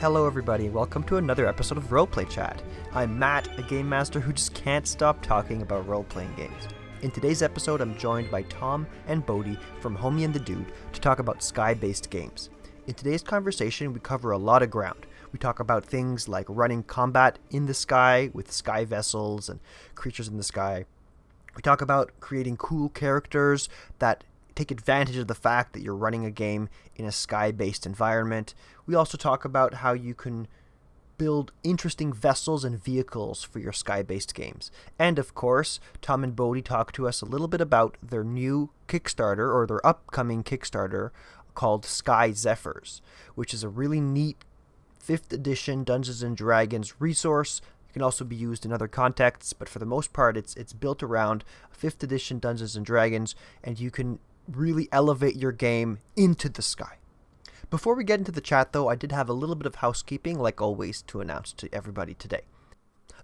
Hello everybody, welcome to another episode of Roleplay Chat. I'm Matt, a game master who just can't stop talking about role-playing games. In today's episode, I'm joined by Tom and Bodhi from Homie and the Dude to talk about sky-based games. In today's conversation, we cover a lot of ground. We talk about things like running combat in the sky with sky vessels and creatures in the sky. We talk about creating cool characters that take advantage of the fact that you're running a game in a sky-based environment. We also talk about how you can build interesting vessels and vehicles for your sky-based games. And of course, Tom and Bodhi talk to us a little bit about their new Kickstarter, or their upcoming Kickstarter, called Sky Zephyrs, which is a really neat 5th edition Dungeons & Dragons resource. It can also be used in other contexts, but for the most part, it's built around 5th edition Dungeons & Dragons, and you can really elevate your game into the sky. Before we get into the chat, though, I did have a little bit of housekeeping, like always, to announce to everybody today.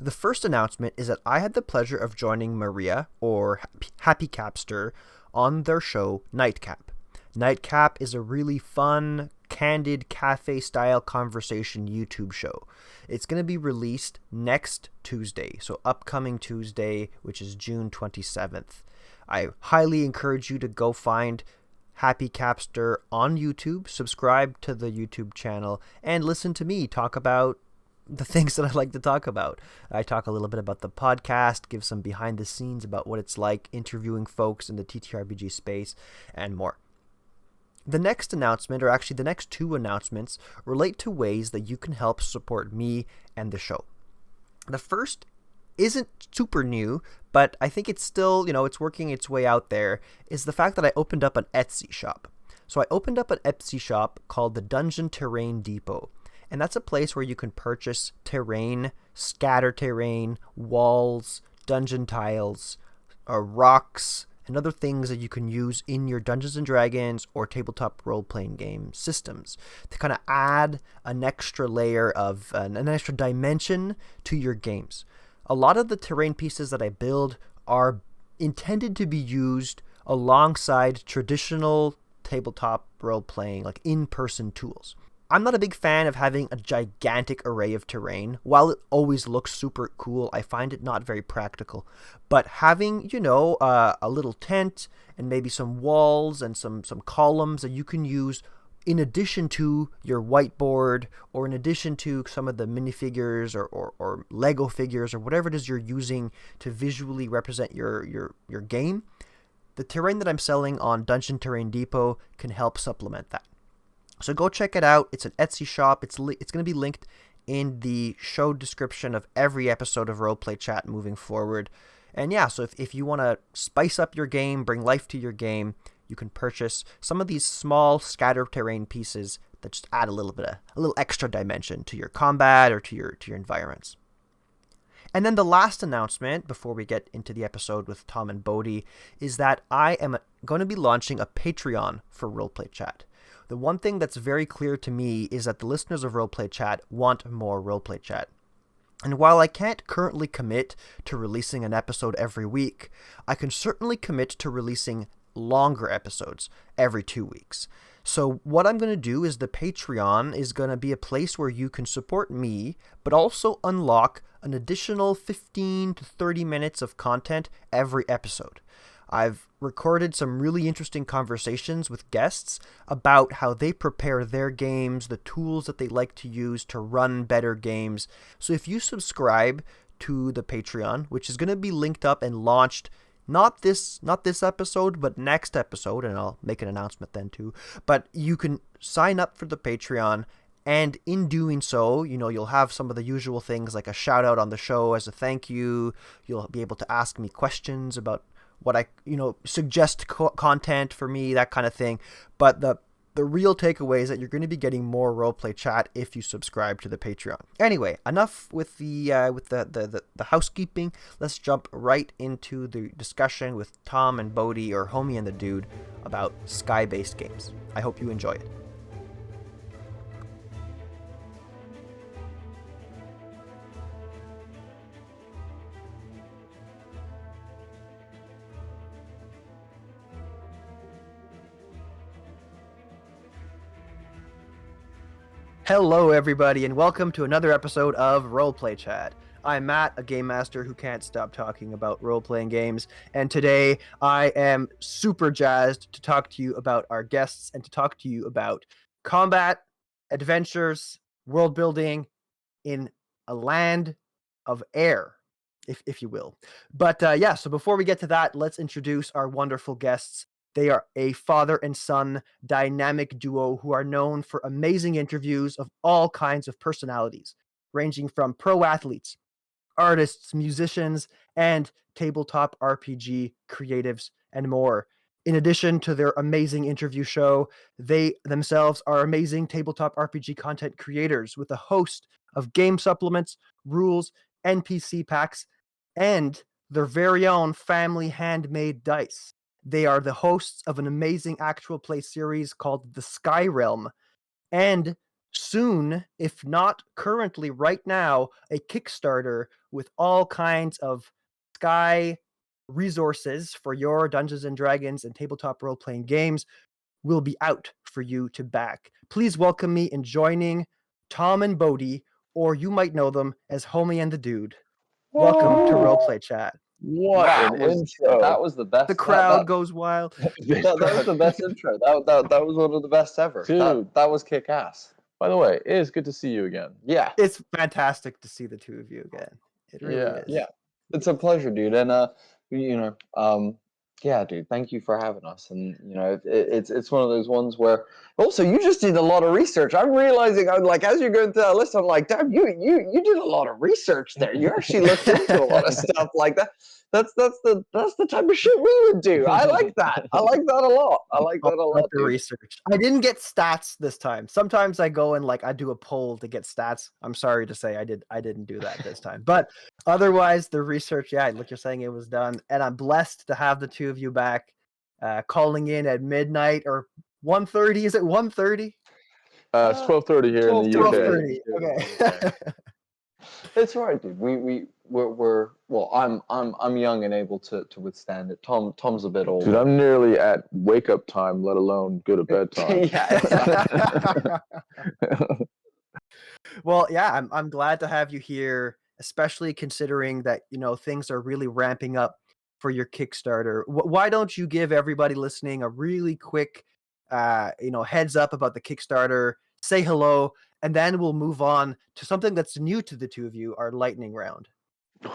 The first announcement is that I had the pleasure of joining Maria, or Happy Capster, on their show, Nightcap. Nightcap is a really fun, candid, cafe-style conversation YouTube show. It's going to be released next Tuesday, so upcoming Tuesday, which is June 27th. I highly encourage you to go find Happy Capster on YouTube, subscribe to the YouTube channel, and listen to me talk about the things that I like to talk about. I talk a little bit about the podcast, give some behind the scenes about what it's like interviewing folks in the TTRPG space, and more. The next announcement, or actually the next two announcements, relate to ways that you can help support me and the show. The first isn't super new, but I think it's still, it's working its way out there, is the fact that I opened up an Etsy shop. So I opened up an Etsy shop called the Dungeon Terrain Depot, and that's a place where you can purchase terrain, scatter terrain, walls, dungeon tiles, rocks, and other things that you can use in your Dungeons & Dragons or tabletop role-playing game systems to kind of add an extra layer of, an extra dimension to your games. A lot of the terrain pieces that I build are intended to be used alongside traditional tabletop role-playing, like in-person tools. I'm not a big fan of having a gigantic array of terrain. While it always looks super cool, I find it not very practical. But having, a little tent and maybe some walls and some columns that you can use in addition to your whiteboard, or in addition to some of the minifigures or Lego figures or whatever it is you're using to visually represent your game, the terrain that I'm selling on Dungeon Terrain Depot can help supplement that. So go check it out. It's an Etsy shop. It's going to be linked in the show description of every episode of Roleplay Chat moving forward. And yeah, so if you want to spice up your game, bring life to your game, you can purchase some of these small scatter terrain pieces that just add a little extra dimension to your combat or to your environments. And then the last announcement before we get into the episode with Tom and Bodhi is that I am going to be launching a Patreon for Roleplay Chat. The one thing that's very clear to me is that the listeners of Roleplay Chat want more Roleplay Chat. And while I can't currently commit to releasing an episode every week, I can certainly commit to releasing longer episodes every 2 weeks. So what I'm going to do is the Patreon is going to be a place where you can support me, but also unlock an additional 15 to 30 minutes of content every episode. I've recorded some really interesting conversations with guests about how they prepare their games, the tools that they like to use to run better games. So if you subscribe to the Patreon, which is going to be linked up and launched not this episode, but next episode, and I'll make an announcement then too, but you can sign up for the Patreon, and in doing so, you'll have some of the usual things like a shout out on the show as a thank you. You'll be able to ask me questions about what I, suggest content for me, that kind of thing. But the real takeaway is that you're going to be getting more Roleplay Chat if you subscribe to the Patreon. Anyway, enough with the housekeeping. Let's jump right into the discussion with Tom and Bodhi, or Homie and the Dude, about sky-based games. I hope you enjoy it. Hello, everybody, and welcome to another episode of Roleplay Chat. I'm Matt, a game master who can't stop talking about role-playing games, and today I am super jazzed to talk to you about our guests and to talk to you about combat, adventures, world building in a land of air, if you will. But so before we get to that, let's introduce our wonderful guests. They are a father and son dynamic duo who are known for amazing interviews of all kinds of personalities, ranging from pro athletes, artists, musicians, and tabletop RPG creatives, and more. In addition to their amazing interview show, they themselves are amazing tabletop RPG content creators with a host of game supplements, rules, NPC packs, and their very own family handmade dice. They are the hosts of an amazing actual play series called The Sky Realm, and soon, if not currently right now, a Kickstarter with all kinds of sky resources for your Dungeons and Dragons and tabletop role playing games will be out for you to back. Please welcome me in joining Tom and Bodhi, or you might know them as Homie and the Dude. Welcome to Roleplay Chat. What That an was intro! that was the best. The crowd goes wild. That was the best intro. That was one of the best ever. Dude. That was kick ass. By the way, it is good to see you again. Yeah, It's fantastic to see the two of you again. It really is. yeah. It's a pleasure, dude. And yeah, dude. Thank you for having us. And it's one of those ones where also you just did a lot of research. I'm realizing, I'm like, as you're going through that list, I'm like, damn, you did a lot of research there. You actually looked into a lot of stuff like that. That's the type of shit we would do. I like that. I like that a lot. I like that a lot, The dude. research. I didn't get stats this time. Sometimes I go and I do a poll to get stats. I'm sorry to say I didn't do that this time. But otherwise, the research, yeah, like you're saying, it was done, and I'm blessed to have the two of you back, calling in at midnight or 1:30. Is it 1:30? It's 12:30 here in the UK. 12:30. Okay. It's all right, dude. We're well. I'm young and able to withstand it. Tom's a bit older. Dude, I'm nearly at wake up time, let alone go to bed time. Yeah, exactly. Well, yeah, I'm glad to have you here, especially considering that things are really ramping up for your Kickstarter. Why don't you give everybody listening a really quick, heads up about the Kickstarter? Say hello, and then we'll move on to something that's new to the two of you, our lightning round.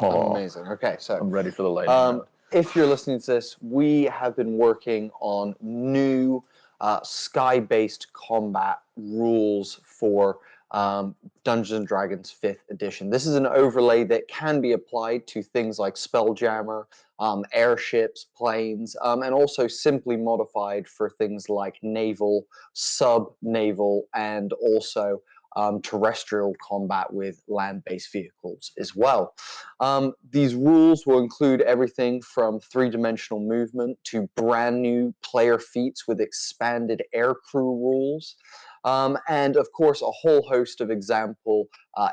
Oh, Amazing. Okay, so I'm ready for the lightning round. if you're listening to this, we have been working on new sky-based combat rules for Dungeons and Dragons 5th edition. This is an overlay that can be applied to things like Spelljammer, airships, planes, and also simply modified for things like naval, sub-naval, and also terrestrial combat with land-based vehicles as well. These rules will include everything from three-dimensional movement to brand new player feats with expanded aircrew rules. And of course, a whole host of example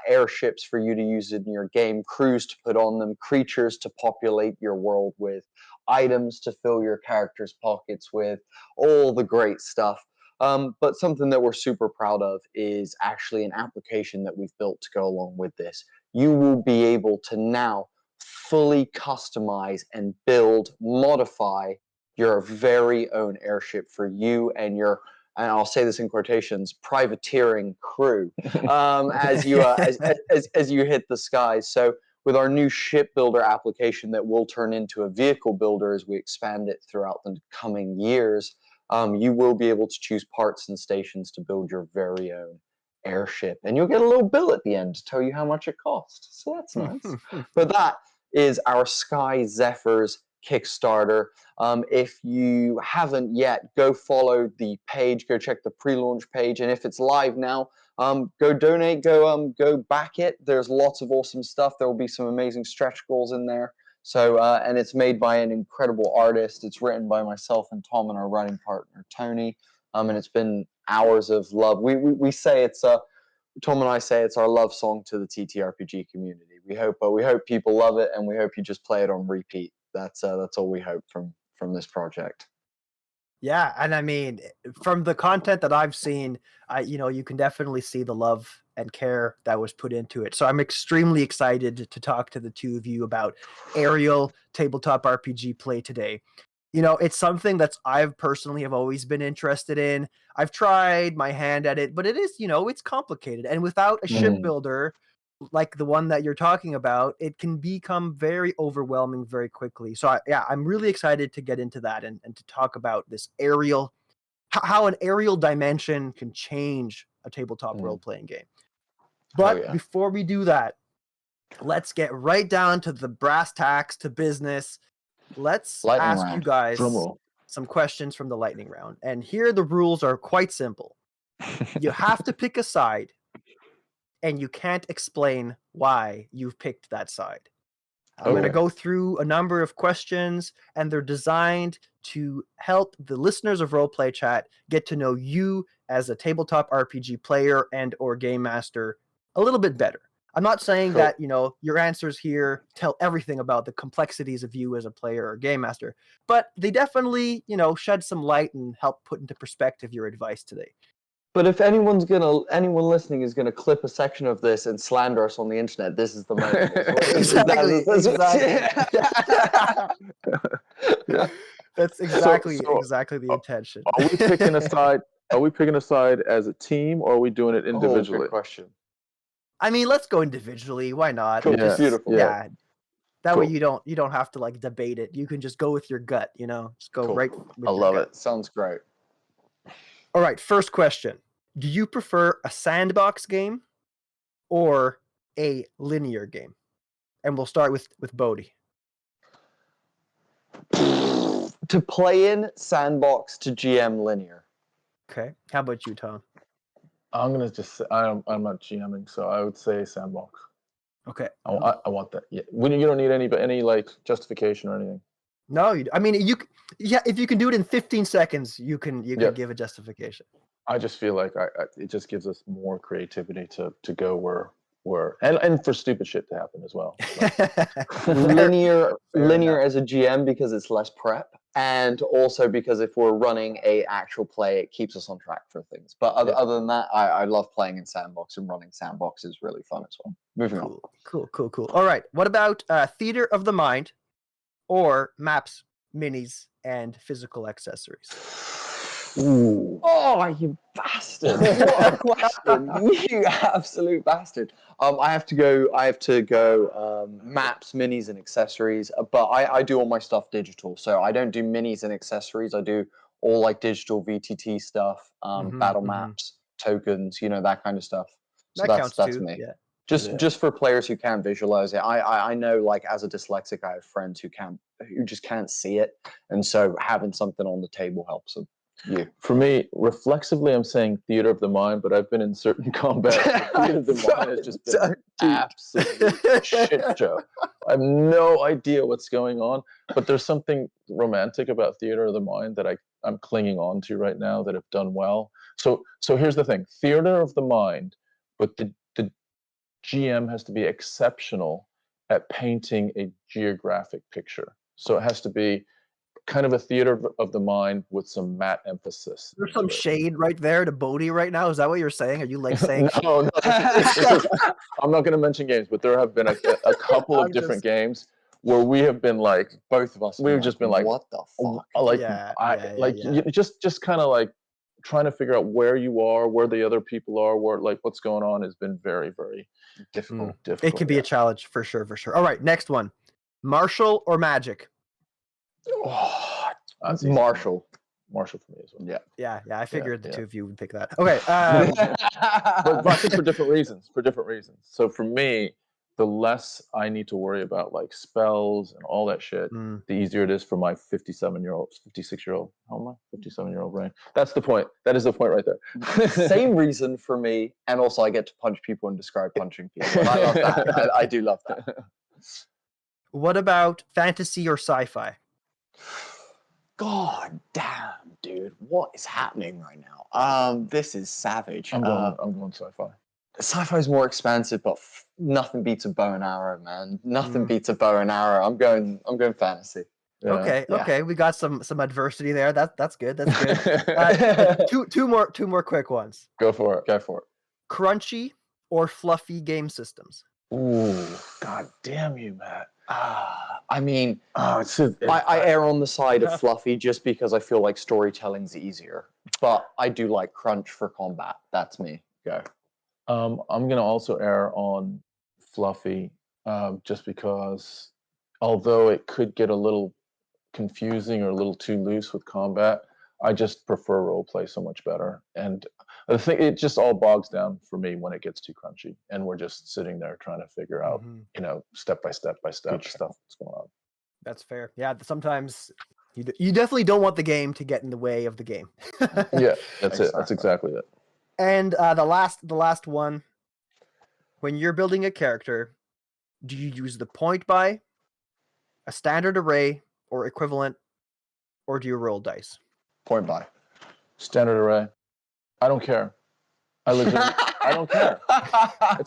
airships for you to use in your game, crews to put on them, creatures to populate your world with, items to fill your character's pockets with, all the great stuff. But something that we're super proud of is actually an application that we've built to go along with this. You will be able to now fully customize and build, modify your very own airship for you and your, and I'll say this in quotations, privateering crew as you as you hit the skies. So with our new ship builder application that will turn into a vehicle builder as we expand it throughout the coming years, you will be able to choose parts and stations to build your very own airship, and you'll get a little bill at the end to tell you how much it cost. So that's nice. But that is our Sky Zephyrs Kickstarter. If you haven't yet, go follow the page, go check the pre-launch page, and if it's live now, go donate, go back it. There's lots of awesome stuff. There will be some amazing stretch goals in there. So, and it's made by an incredible artist. It's written by myself and Tom and our writing partner, Tony. And it's been hours of love. We say it's, Tom and I say it's our love song to the TTRPG community. We hope people love it, and we hope you just play it on repeat. That's all we hope from this project. Yeah, and I mean, from the content that I've seen, you can definitely see the love and care that was put into it. So I'm extremely excited to talk to the two of you about aerial tabletop RPG play today. It's something that's I've personally have always been interested in. I've tried my hand at it, but it is, it's complicated. And without a shipbuilder like the one that you're talking about, it can become very overwhelming very quickly. So I'm really excited to get into that and to talk about this aerial, how an aerial dimension can change a tabletop role-playing game. But before we do that, let's get right down to the brass tacks, to business. Let's ask you guys some questions from the lightning round. And here the rules are quite simple. You have to pick a side, and you can't explain why you've picked that side. I'm going to go through a number of questions, and they're designed to help the listeners of Roleplay Chat get to know you as a tabletop RPG player and or game master a little bit better. I'm not saying that, your answers here tell everything about the complexities of you as a player or game master, but they definitely, shed some light and help put into perspective your advice today. But if anyone listening is gonna clip a section of this and slander us on the internet, this is the moment. Exactly. That's exactly the intention. Are we picking a side? Are we picking a side as a team, or are we doing it individually? Good question. I mean, let's go individually. Why not? Cool. Just, beautiful. Yeah. That way you don't have to like debate it. You can just go with your gut. Just go right. With I love it. Sounds great. All right. First question: do you prefer a sandbox game or a linear game? And we'll start with Bodhi. To play in sandbox, to GM linear. Okay. How about you, Tom? I'm gonna just say, I'm not GMing, so I would say sandbox. Okay. I want that. Yeah. You don't need any like justification or anything. No, I mean if you can do it in 15 seconds, you can give a justification. I just feel like it just gives us more creativity to go where and for stupid shit to happen as well. Linear as a GM because it's less prep, and also because if we're running a actual play, it keeps us on track for things. But other than that, I love playing in sandbox, and running sandbox is really fun as well. Moving on. Cool. All right. What about theater of the mind or maps, minis, and physical accessories? Ooh. Oh, you bastard! What a question! You absolute bastard. I have to go maps, minis, and accessories. But I do all my stuff digital, so I don't do minis and accessories. I do all like digital VTT stuff, battle maps, tokens, that kind of stuff. So that counts that's too. me. Yeah. Just for players who can't visualize it. I know, like, as a dyslexic, I have friends who just can't see it, and so having something on the table helps them. Yeah. For me, reflexively, I'm saying theater of the mind, but I've been in certain combat. Theater of the mind has just been an absolute shit show. I have no idea what's going on, but there's something romantic about theater of the mind that I'm clinging on to right now that have done well. So here's the thing: theater of the mind, but the GM has to be exceptional at painting a geographic picture. So it has to be kind of a theater of the mind with some matte emphasis. There's some shade right there to Bodhi right now. Is that what you're saying? Are you like saying? No. I'm not going to mention games, but there have been a couple of different games where we have been like, both of us, we've just been like, what the fuck? Just kind of like trying to figure out where you are, where the other people are, where like what's going on has been very, very difficult. It can be a challenge for sure. All right, next one: martial or magic? Oh, Martial for me as well. Yeah. I figured the two of you would pick that. Okay. But for different reasons. So for me, the less I need to worry about like spells and all that shit, the easier it is for my 56-year-old. How am I? 57-year-old brain. That's the point. That is the point right there. Same reason for me, and also I get to punch people and describe punching people. I love that. I do love that. What about fantasy or sci-fi? God damn, dude, what is happening right now? This is savage. I'm going sci-fi. Sci-fi is more expansive, but nothing beats a bow and arrow, man. Nothing beats a bow and arrow. I'm going fantasy. Okay. We got some adversity there. That's good. That's good. Two more quick ones. Go for it. Crunchy or fluffy game systems? Ooh, god damn you, Matt. I mean, I I err on the side of fluffy just because I feel like storytelling's easier. But I do like crunch for combat. That's me. Go. I'm gonna also err on fluffy, just because although it could get a little confusing or a little too loose with combat, I just prefer roleplay so much better. And I think it just all bogs down for me when it gets too crunchy, and we're just sitting there trying to figure out, step by step stuff that's going on. That's fair. Yeah, sometimes you definitely don't want the game to get in the way of the game. Yeah, that's it. That's exactly it. And the last one, when you're building a character, do you use the point buy, a standard array, or equivalent, or do you roll dice? Point buy. Standard array. I don't care. I don't care.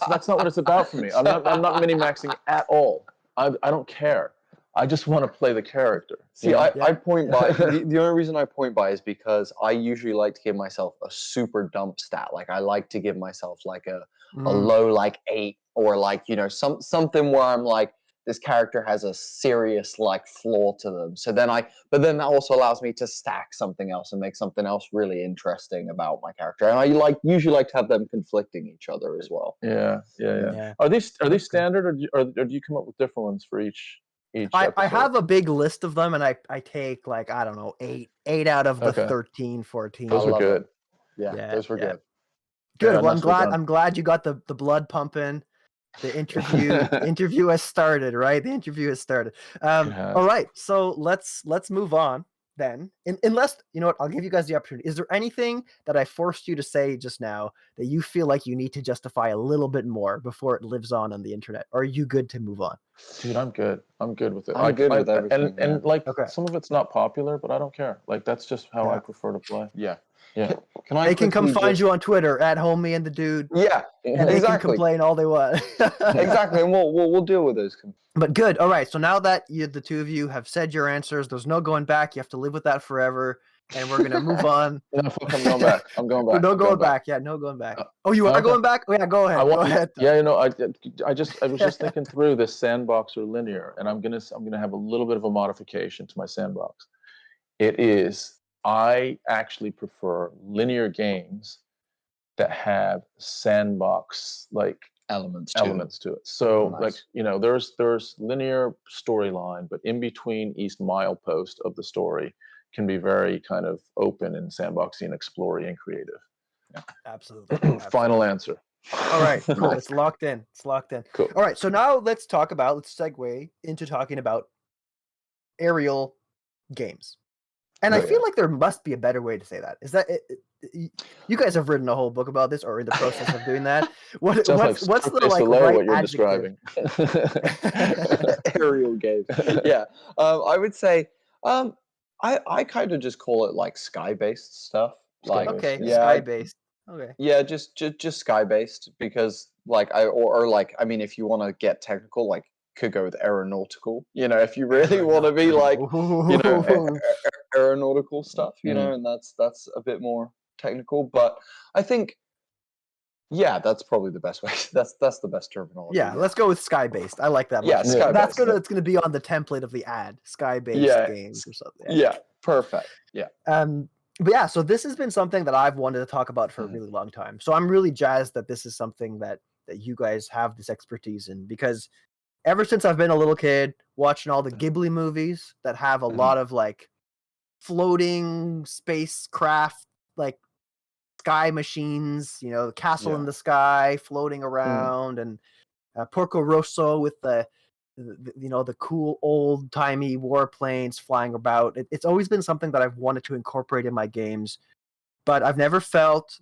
That's not what it's about for me. I'm not mini-maxing at all. I don't care. I just want to play the character. See, I point by. The only reason I point by is because I usually like to give myself a super dump stat. Like I like to give myself like a low like 8 or like something where I'm like, this character has a serious like flaw to them. So then but then that also allows me to stack something else and make something else really interesting about my character. And I usually like to have them conflicting each other as well. Yeah. Are these standard, or do you come up with different ones for each? I have a big list of them, and I take like, I don't know, 8 out of the 13, 14. Those are good. Yeah, those were good. Good. Yeah, well, I'm glad you got the blood pumping. The interview has started, right? The interview has started. All right, so let's move on then. Unless, you know what, I'll give you guys the opportunity. Is there anything that I forced you to say just now that you feel like you need to justify a little bit more before it lives on the internet? Or are you good to move on? Dude, I'm good. I'm good with it. I'm good with everything. And like, some of it's not popular, but I don't care. Like, that's just how I prefer to play. Yeah. They can come find you on Twitter at Homie and the Dude. Yeah, and they can complain all they want. Exactly, and we'll deal with those. But good. All right. So now that the two of you have said your answers, there's no going back. You have to live with that forever, and we're gonna move on. I'm going back. I'm going back. No going back. Yeah, no going back. Oh, you are going back? Oh, yeah, go ahead. Go ahead. Yeah, I was just thinking through this sandbox or linear, and I'm gonna have a little bit of a modification to my sandbox. It is. I actually prefer linear games that have sandbox like elements to it. So nice. Like, there's linear storyline, but in between each milepost of the story can be very kind of open and sandboxy and exploring and creative. Yeah. Absolutely. Final answer. All right, cool. It's locked in. Cool. All right, so now let's segue into talking about aerial games. And I feel like there must be a better way to say that. Is that you guys have written a whole book about this, or in the process of doing that? What's the right what you're adjective? Describing? Aerial game. Yeah, I would say I kind of just call it like sky-based stuff. Like sky-based. Okay. Yeah, just sky-based, because like I mean, if you want to get technical, like could go with aeronautical. If you really want to be like aeronautical stuff, and that's a bit more technical. But I think, that's probably the best way. That's the best terminology. Yeah, let's go with sky-based. I like that. Yeah, sky-based. It's gonna be on the template of the ad. Sky-based games or something. Yeah, perfect. Yeah. But yeah, so this has been something that I've wanted to talk about for a really long time. So I'm really jazzed that this is something that you guys have this expertise in, because ever since I've been a little kid, watching all the Ghibli movies that have a lot of like floating spacecraft, like sky machines, castle in the sky floating around, and Porco Rosso with the cool old timey warplanes flying about. It's always been something that I've wanted to incorporate in my games, but I've never felt.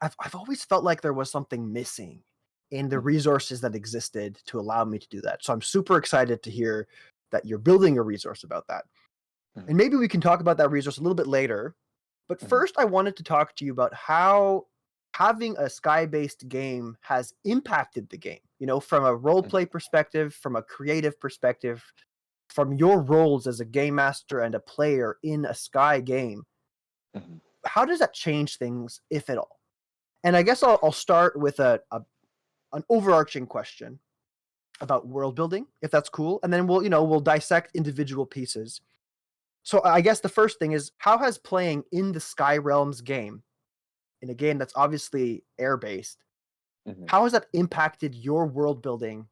I've always felt like there was something missing in the resources that existed to allow me to do that. So I'm super excited to hear that you're building a resource about that. And maybe we can talk about that resource a little bit later. But first, I wanted to talk to you about how having a sky-based game has impacted the game, from a role play perspective, from a creative perspective. from your roles as a game master and a player in a Sky game, how does that change things, if at all? And I guess I'll start with an overarching question about world building, if that's cool, and then we'll dissect individual pieces. So I guess the first thing is, how has playing in the Sky Realms game, in a game that's obviously air based, how has that impacted your world building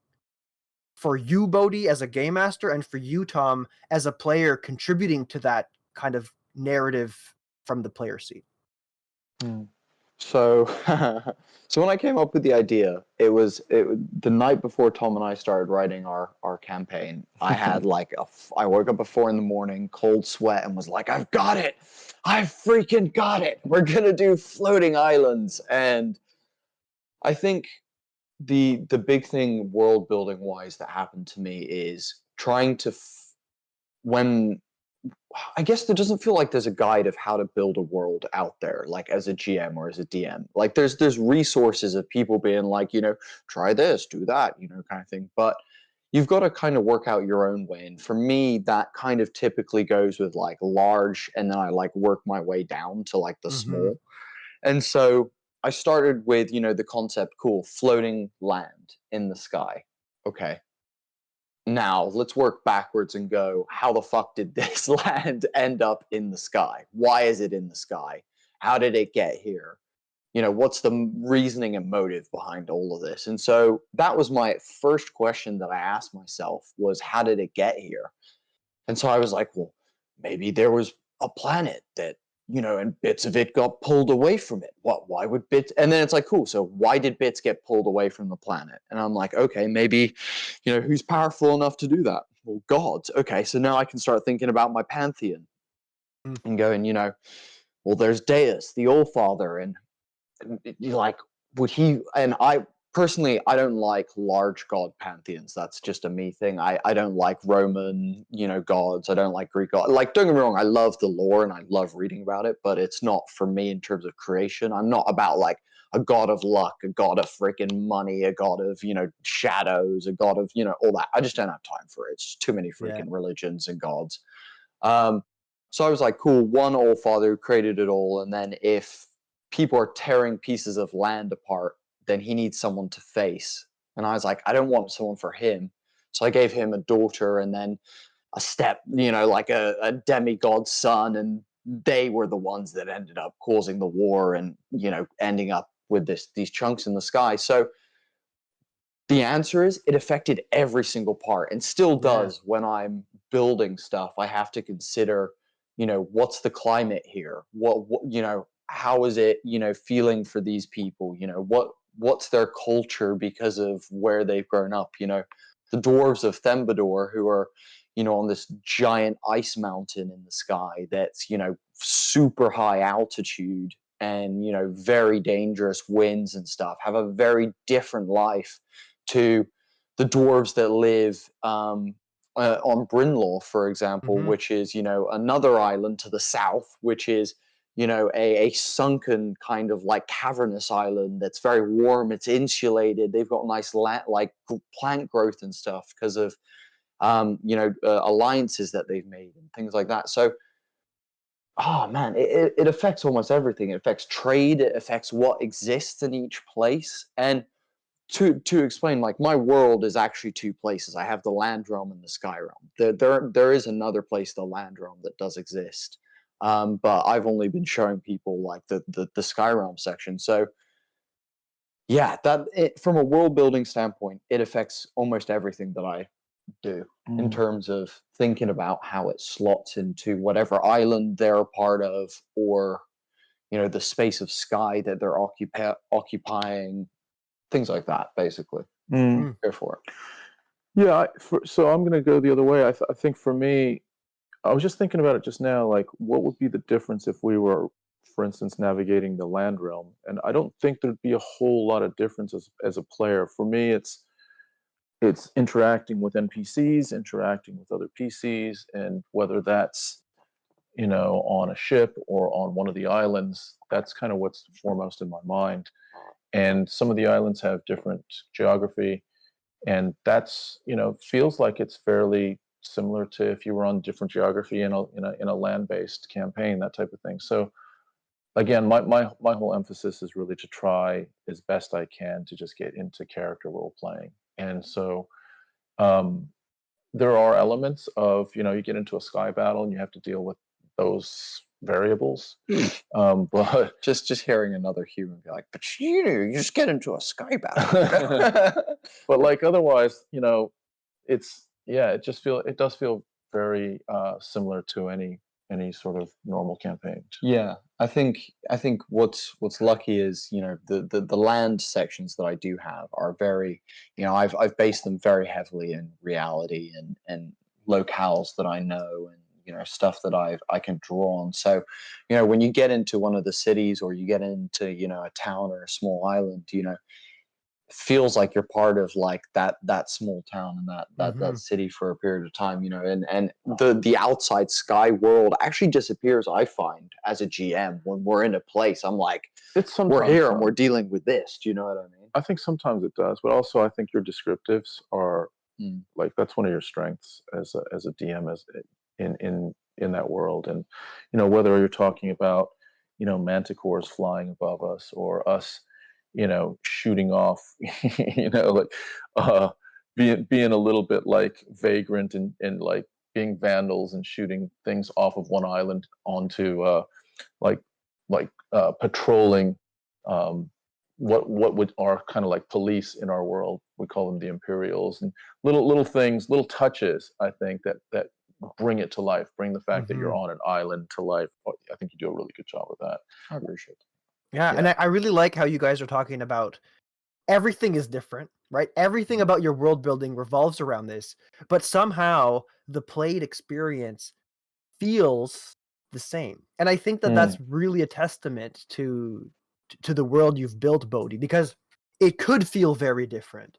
for you, Bodhi, as a game master, and for you, Tom, as a player contributing to that kind of narrative from the player seat? So, so when I came up with the idea, the night before Tom and I started writing our campaign. I had I woke up at 4 a.m, cold sweat, and was like, I've got it! I freaking got it! We're gonna do floating islands. And I think the big thing world building wise that happened to me is trying to when I guess there doesn't feel like there's a guide of how to build a world out there, like as a GM or as a DM. Like there's resources of people being like, try this, do that, kind of thing. But you've got to kind of work out your own way. And for me, that kind of typically goes with like large, and then I like work my way down to like the small. And so I started with, the concept, cool, floating land in the sky. Okay. Now, let's work backwards and go, how the fuck did this land end up in the sky? Why is it in the sky? How did it get here? What's the reasoning and motive behind all of this? And so that was my first question that I asked myself was, how did it get here? And so I was like, well, maybe there was a planet that, and bits of it got pulled away from it. Why would bits? And then it's like, cool. So why did bits get pulled away from the planet? And I'm like, okay, maybe, who's powerful enough to do that? Well, gods. Okay. So now I can start thinking about my pantheon and going, well, there's Deus, the All-Father, and you're like, would he? And I personally, I don't like large god pantheons. That's just a me thing. I don't like Roman, gods. I don't like Greek gods. Like, don't get me wrong, I love the lore and I love reading about it, but it's not for me in terms of creation. I'm not about like a god of luck, a god of freaking money, a god of, shadows, a god of, all that. I just don't have time for it. It's too many freaking religions and gods. So I was like, cool, one All-Father who created it all, and then if people are tearing pieces of land apart, then he needs someone to face. And I was like, I don't want someone for him. So I gave him a daughter and then a step, like a demigod son. And they were the ones that ended up causing the war and, ending up with these chunks in the sky. So the answer is it affected every single part and still does when I'm building stuff. I have to consider, what's the climate here? What how is it, feeling for these people? What's their culture because of where they've grown up? The dwarves of Thembador, who are, on this giant ice mountain in the sky that's, super high altitude and, very dangerous winds and stuff, have a very different life to the dwarves that live on Brynlaw, for example, which is, another island to the south, which is, a sunken kind of like cavernous island that's very warm. It's insulated. They've got nice like plant growth and stuff because of, alliances that they've made and things like that. So, oh man, it affects almost everything. It affects trade. It affects what exists in each place. And to explain, like my world is actually two places. I have the land realm and the sky realm. There is another place, the land realm, that does exist. But I've only been showing people like the sky realm section. So yeah, from a world building standpoint, it affects almost everything that I do in terms of thinking about how it slots into whatever island they're a part of, or the space of sky that they're occupying, things like that, basically. Go for it. Yeah, so I'm going to go the other way. I think for me, I was just thinking about it just now, like what would be the difference if we were, for instance, navigating the land realm? And I don't think there'd be a whole lot of difference as a player. For me, it's interacting with NPCs, interacting with other PCs, and whether that's, on a ship or on one of the islands, that's kind of what's foremost in my mind. And some of the islands have different geography, and that's, feels like it's fairly similar to if you were on different geography in a land-based campaign, that type of thing. So again, my whole emphasis is really to try as best I can to just get into character role playing. And so there are elements of, you get into a sky battle and you have to deal with those variables. But just hearing another human be like, but you just get into a sky battle. but like otherwise, it does feel very similar to any sort of normal campaign. Yeah, I think what's lucky is, the land sections that I do have are very, I've based them very heavily in reality and locales that I know, and stuff that I can draw on. So when you get into one of the cities, or you get into a town or a small island, feels like you're part of like that small town and that city for a period of time, and the outside sky world actually disappears, I find, as a GM. When we're in a place, I'm like, we're here and we're dealing with this. Do you know what I mean? I think sometimes it does, but also I think your descriptives are like, that's one of your strengths as a DM, as in that world. And whether you're talking about manticores flying above us, or us shooting off, like being a little bit like vagrant, and like being vandals and shooting things off of one island onto like patrolling what would are kind of like police in our world. We call them the Imperials, and little things, little touches, I think that bring it to life, bring the fact that you're on an island to life. I think you do a really good job with that. I appreciate it. Yeah, and I really like how you guys are talking about everything is different, right? Everything about your world building revolves around this, but somehow the played experience feels the same. And I think that that's really a testament to the world you've built, Bodhi, because it could feel very different.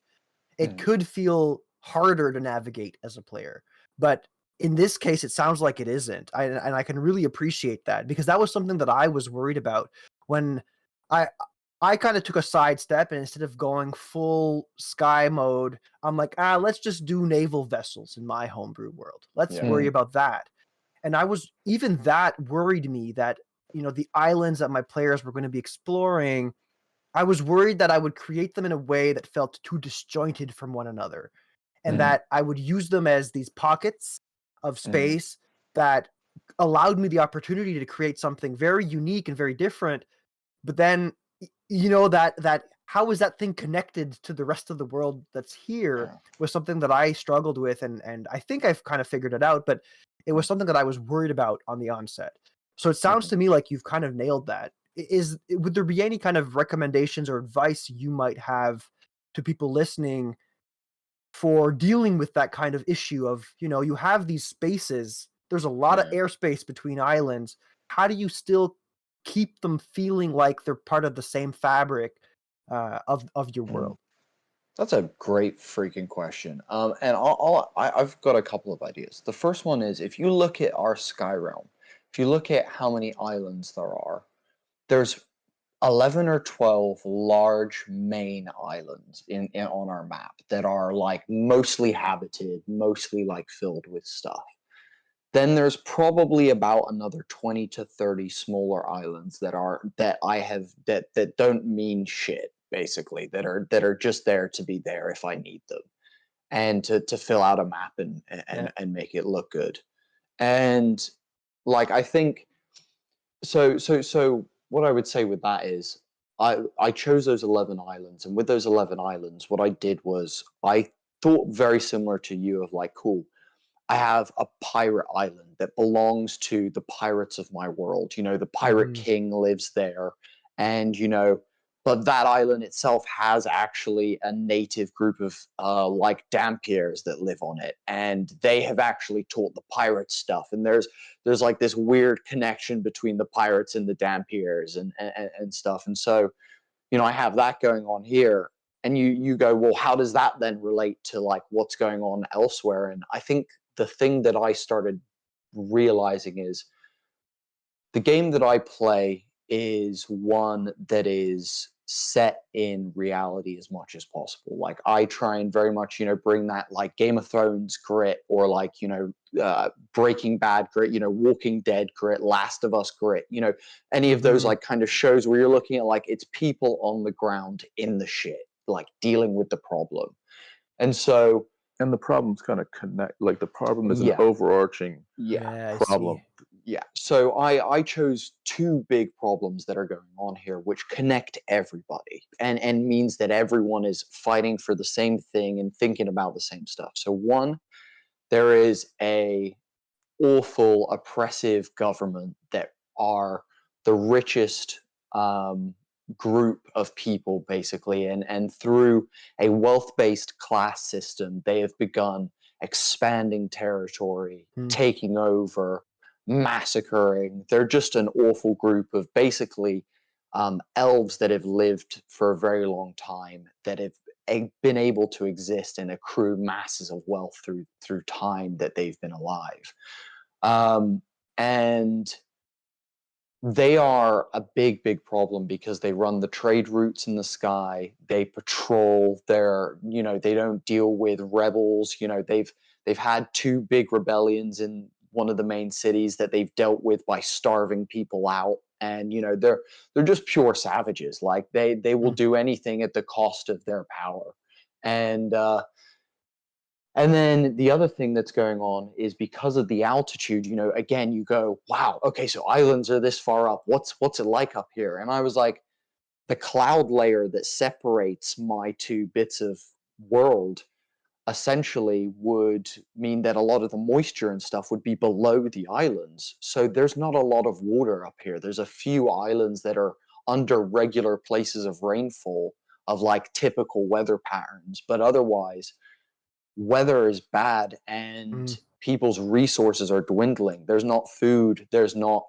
It could feel harder to navigate as a player, but in this case, it sounds like it isn't. And I can really appreciate that, because that was something that I was worried about when I kind of took a sidestep, and instead of going full sky mode, I'm like, let's just do naval vessels in my homebrew world. Let's worry about that. And even that worried me, that, the islands that my players were going to be exploring, I was worried that I would create them in a way that felt too disjointed from one another, and that I would use them as these pockets of space that allowed me the opportunity to create something very unique and very different. But then, that how is that thing connected to the rest of the world that's here was something that I struggled with, and I think I've kind of figured it out, but it was something that I was worried about on the onset. So it sounds to me like you've kind of nailed that. Would there be any kind of recommendations or advice you might have to people listening for dealing with that kind of issue of, you have these spaces, there's a lot of airspace between islands. How do you still keep them feeling like they're part of the same fabric of your world? That's a great freaking question. And I've got a couple of ideas. The first one is, if you look at our sky realm, if you look at how many islands there are, there's 11 or 12 large main islands on our map that are like mostly habited, mostly like filled with stuff. Then there's probably about another 20 to 30 smaller islands that don't mean shit, basically, that are just there to be there if I need them, and to fill out a map and make it look good. And like, I think so what I would say with that is, I chose those 11 islands, and with those 11 islands, what I did was I thought very similar to you, of like, cool, I have a pirate island that belongs to the pirates of my world. The pirate king lives there, and but that island itself has actually a native group of like Dampiers that live on it, and they have actually taught the pirates stuff. And there's like this weird connection between the pirates and the Dampiers and stuff. And so, I have that going on here. And you go, well, how does that then relate to like what's going on elsewhere? And I think the thing that I started realizing is, the game that I play is one that is set in reality as much as possible. Like I try and very much, bring that like Game of Thrones grit, or like, Breaking Bad grit, Walking Dead grit, Last of Us grit, any of those like kind of shows where you're looking at like it's people on the ground in the shit, like dealing with the problem. And so, and the problems kind of connect, like the problem is an Yeah. overarching I problem. see. yeah. So I chose two big problems that are going on here, which connect everybody and means that everyone is fighting for the same thing and thinking about the same stuff. So one, there is a awful, oppressive government that are the richest group of people, basically, and through a wealth-based class system, they have begun expanding territory, taking over, massacring. They're just an awful group of basically elves that have lived for a very long time, that have been able to exist and accrue masses of wealth through time that they've been alive. And they are a big problem because they run the trade routes in the sky. They patrol they don't deal with rebels. They've had two big rebellions in one of the main cities that they've dealt with by starving people out. And they're just pure savages. Like they will do anything at the cost of their power. And then the other thing that's going on is because of the altitude, again, you go, wow, okay, so islands are this far up. What's it like up here? And I was like, the cloud layer that separates my two bits of world essentially would mean that a lot of the moisture and stuff would be below the islands. So there's not a lot of water up here. There's a few islands that are under regular places of rainfall of like typical weather patterns, but otherwise weather is bad and people's resources are dwindling. There's not food, there's not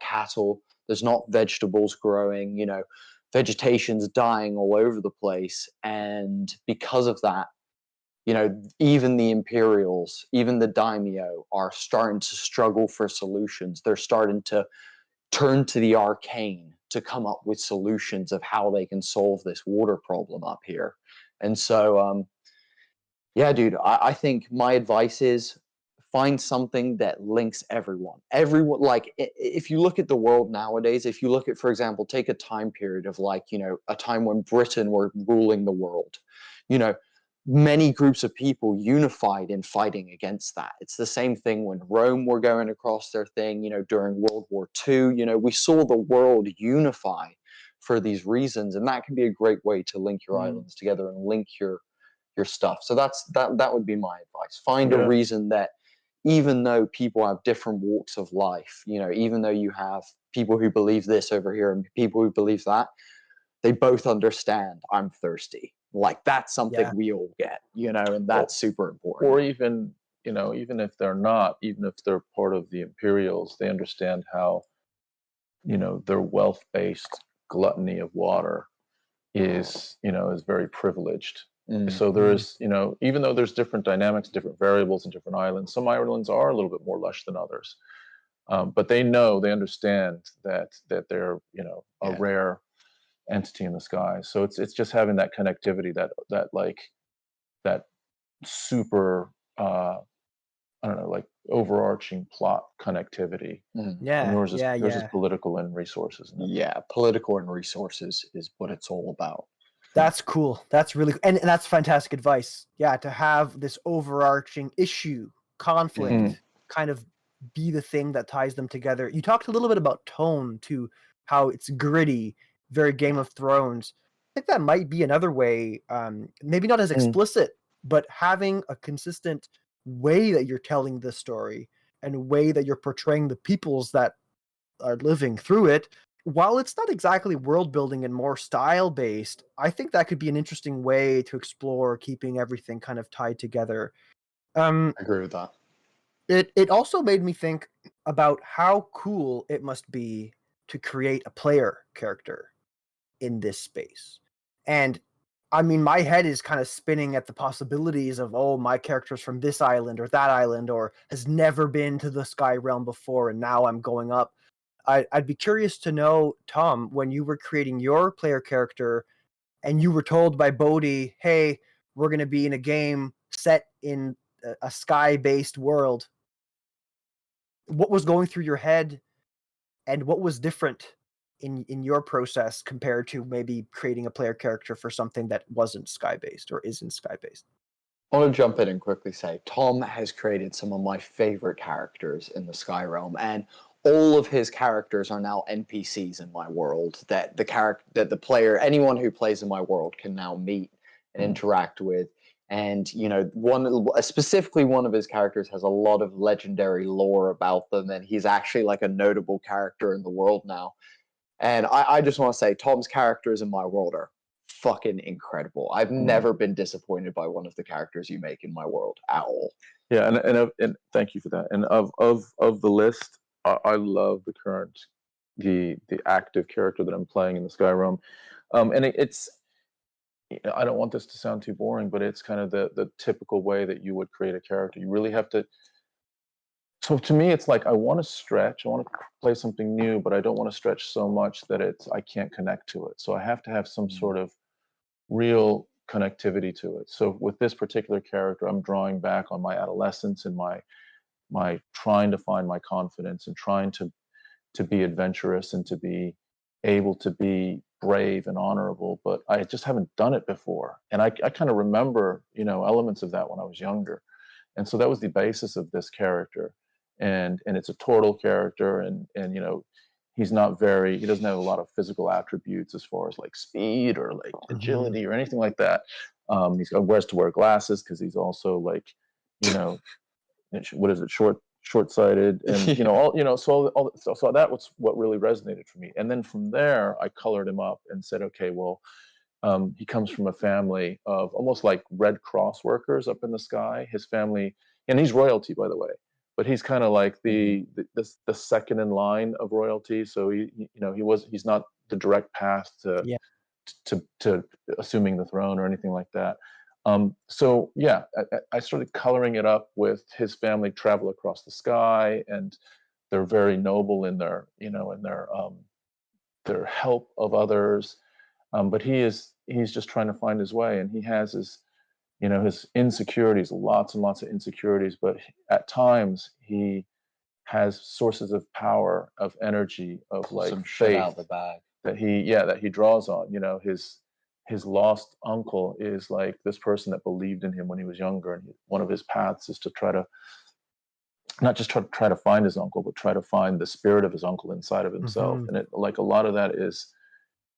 cattle, there's not vegetables growing, vegetation's dying all over the place. And because of that, even the Imperials, even the daimyo are starting to struggle for solutions. They're starting to turn to the arcane to come up with solutions of how they can solve this water problem up here. And so yeah, dude, I think my advice is find something that links everyone. Everyone, like, if you look at the world nowadays, if you look at, for example, take a time period of like, a time when Britain were ruling the world, many groups of people unified in fighting against that. It's the same thing when Rome were going across their thing, during World War II, we saw the world unify for these reasons. And that can be a great way to link your islands together and link your stuff. So that would be my advice. Find a reason that even though people have different walks of life, even though you have people who believe this over here and people who believe that, they both understand I'm thirsty. Like that's something we all get, and that's super important. Or even, even if they're not, even if they're part of the Imperials, they understand how, their wealth-based gluttony of water is very privileged. So there is, even though there's different dynamics, different variables in different islands, some islands are a little bit more lush than others. But they understand that they're, a rare entity in the sky. So it's just having that connectivity, that super, I don't know, like overarching plot connectivity. Yeah, And yours is political and resources. Yeah, political and resources is what it's all about. That's cool. That's really and that's fantastic advice. Yeah, to have this overarching issue, conflict, kind of be the thing that ties them together. You talked a little bit about tone too, how it's gritty, very Game of Thrones. I think that might be another way, maybe not as explicit, but having a consistent way that you're telling the story and a way that you're portraying the peoples that are living through it. While it's not exactly world building and more style based, I think that could be an interesting way to explore keeping everything kind of tied together. I agree with that. It also made me think about how cool it must be to create a player character in this space. And I mean, my head is kind of spinning at the possibilities of, oh, my character's from this island or that island, or has never been to the Sky Realm before, and now I'm going up. I'd be curious to know, Tom, when you were creating your player character and you were told by Bodhi, hey, we're going to be in a game set in a sky-based world, what was going through your head and what was different in your process compared to maybe creating a player character for something that wasn't sky-based or isn't sky-based? I want to jump in and quickly say Tom has created some of my favorite characters in the Sky Realm, and all of his characters are now NPCs in my world that the player, anyone who plays in my world, can now meet and interact with. And specifically one of his characters has a lot of legendary lore about them, and he's actually like a notable character in the world now. And I just want to say Tom's characters in my world are fucking incredible. I've never been disappointed by one of the characters you make in my world at all. Yeah, and thank you for that. And of the list, I love the active character that I'm playing in the Sky Realm. And it's, I don't want this to sound too boring, but it's kind of the typical way that you would create a character. You really have to. So to me, it's like I want to stretch. I want to play something new, but I don't want to stretch so much that I can't connect to it. So I have to have some sort of real connectivity to it. So with this particular character, I'm drawing back on my adolescence and my trying to find my confidence and trying to be adventurous and to be able to be brave and honorable, but I just haven't done it before. And I kind of remember, elements of that when I was younger. And so that was the basis of this character. And it's a turtle character, and he doesn't have a lot of physical attributes as far as like speed or like agility or anything like that. Wears to wear glasses because he's also like, what is it, short-sighted, and so that was what really resonated for me. And then from there, I colored him up and said, okay, well, he comes from a family of almost like Red Cross workers up in the sky. His family, and he's royalty, by the way, but he's kind of like the second in line of royalty. So he's not the direct path to assuming the throne or anything like that. So yeah, I started coloring it up with his family travel across the sky, and they're very noble in their their help of others. But he's just trying to find his way, and he has his insecurities, lots and lots of insecurities. But at times he has sources of power, of energy, of like some shit faith out the bag that he draws on. His lost uncle is like this person that believed in him when he was younger, and one of his paths is to try to not just try to find his uncle, but try to find the spirit of his uncle inside of himself. And like a lot of that is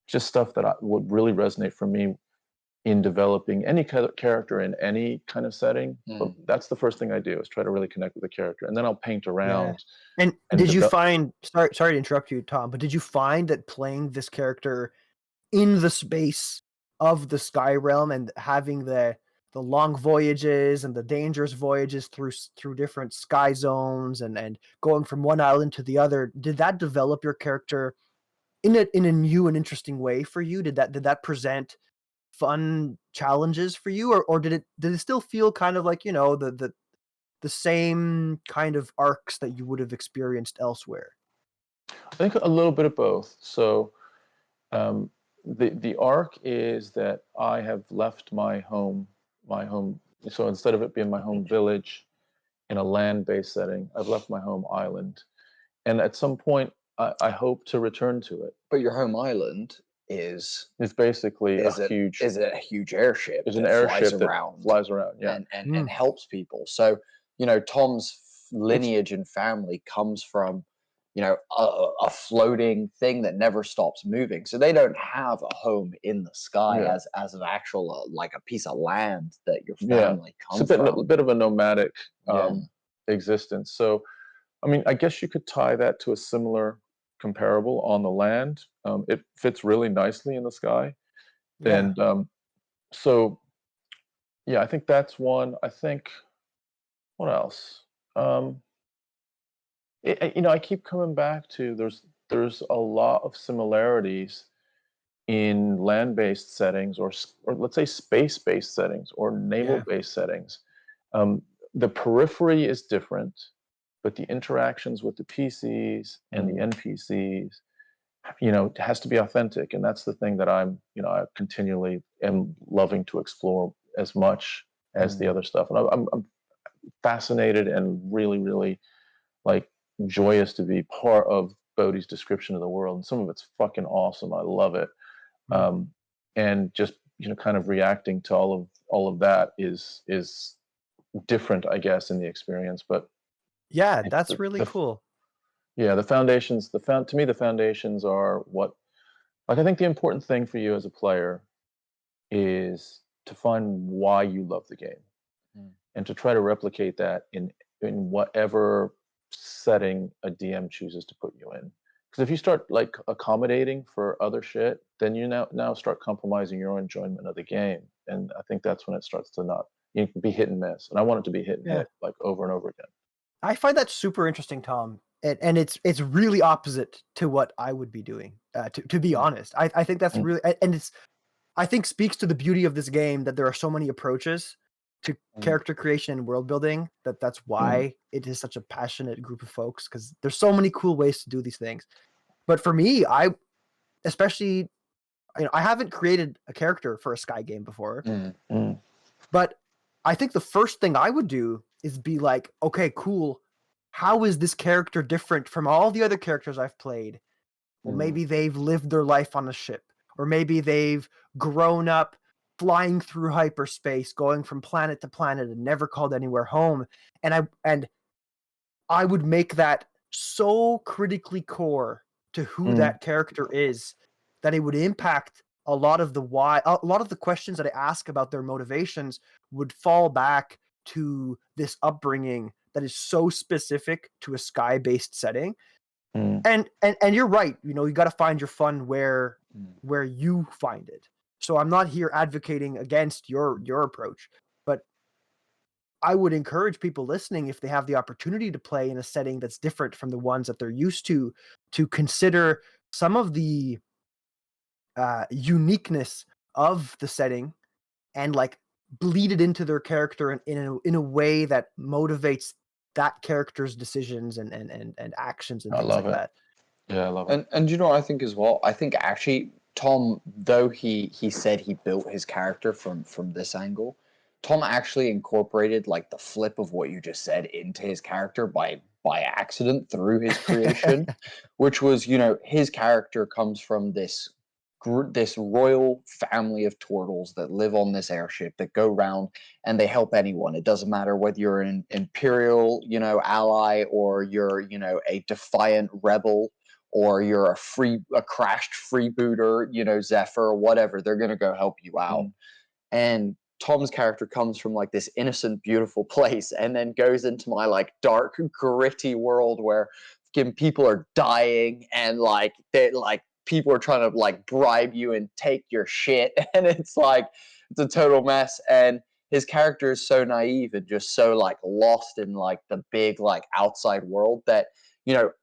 just stuff that would really resonate for me in developing any character in any kind of setting. But that's the first thing I do, is try to really connect with the character, and then I'll paint around. And did you find, sorry to interrupt you, Tom, but did you find that playing this character in the space of the Sky Realm and having the long voyages and the dangerous voyages through different sky zones and going from one island to the other, did that develop your character in a new and interesting way for you? Did that present fun challenges for you, or did it still feel kind of like the same kind of arcs that you would have experienced elsewhere? I think a little bit of both. So the arc is that I have left my home. So instead of it being my home village in a land-based setting, I've left my home island, and at some point I hope to return to it. But your home island is basically a huge airship. It's an airship that flies around, yeah, and helps people. So Tom's lineage and family comes from a floating thing that never stops moving. So they don't have a home in the sky as an actual like a piece of land that your family comes from. It's a bit of a nomadic existence. So I mean, I guess you could tie that to a similar comparable on the land. It fits really nicely in the sky. And so yeah, I think that's one. I think, what else? I keep coming back to there's a lot of similarities in land-based settings, or let's say space-based settings, or naval-based settings. The periphery is different, but the interactions with the PCs and the NPCs, it has to be authentic. And that's the thing that I continually am loving to explore as much as the other stuff. And I'm fascinated and really, really like joyous to be part of Bodhi's description of the world. And some of it's fucking awesome. I love it. And just, kind of reacting to all of that is different, I guess, in the experience. But yeah, that's really cool. Yeah, the foundations, to me, the foundations are what, like, I think the important thing for you as a player is to find why you love the game and to try to replicate that in whatever setting a DM chooses to put you in. Because if you start like accommodating for other shit, then you now start compromising your enjoyment of the game. And I think that's when it starts to not be hit and miss. And I want it to be hit and hit like over and over again. I find that super interesting, Tom. And it's really opposite to what I would be doing, to be honest. I think that's really, and it's, I think speaks to the beauty of this game that there are so many approaches to character creation and world building, that's why it is such a passionate group of folks, because there's so many cool ways to do these things. But for me, I haven't created a character for a Sky game before, but I think the first thing I would do is be like, okay, cool. How is this character different from all the other characters I've played? Well, maybe they've lived their life on a ship, or maybe they've grown up flying through hyperspace, going from planet to planet and never called anywhere home. And I would make that so critically core to who that character is that it would impact a lot of the why. A lot of the questions that I ask about their motivations would fall back to this upbringing that is so specific to a Sky-based setting. And you're right, you got to find your fun where you find it. So I'm not here advocating against your approach, but I would encourage people listening, if they have the opportunity to play in a setting that's different from the ones that they're used to consider some of the uniqueness of the setting and like bleed it into their character in a way that motivates that character's decisions and actions and things like that. Yeah, I love it. And you know what I think as well? I think actually Tom, though he said he built his character from this angle, Tom actually incorporated like the flip of what you just said into his character by accident through his creation, which was, his character comes from this royal family of turtles that live on this airship that go around and they help anyone. It doesn't matter whether you're an imperial, ally, or you're, a defiant rebel, or you're a crashed freebooter, Zephyr or whatever. They're gonna go help you out. And Tom's character comes from like this innocent, beautiful place, and then goes into my like dark, gritty world where people are dying and like people are trying to like bribe you and take your shit, and it's a total mess. And his character is so naive and just so like lost in like the big like outside world that,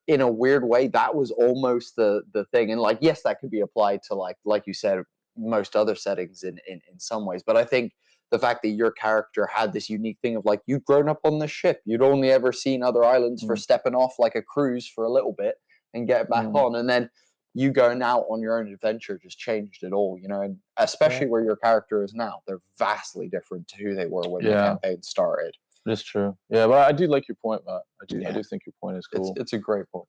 in a weird way, that was almost the thing. And like, yes, that could be applied to like you said, most other settings in some ways. But I think the fact that your character had this unique thing of like, you'd grown up on this ship, you'd only ever seen other islands for stepping off like a cruise for a little bit and get back on, and then you going out on your own adventure just changed it all, and especially where your character is now. They're vastly different to who they were when the campaign started. It's true. Yeah, but I do like your point, Matt. I do think your point is cool. It's a great point.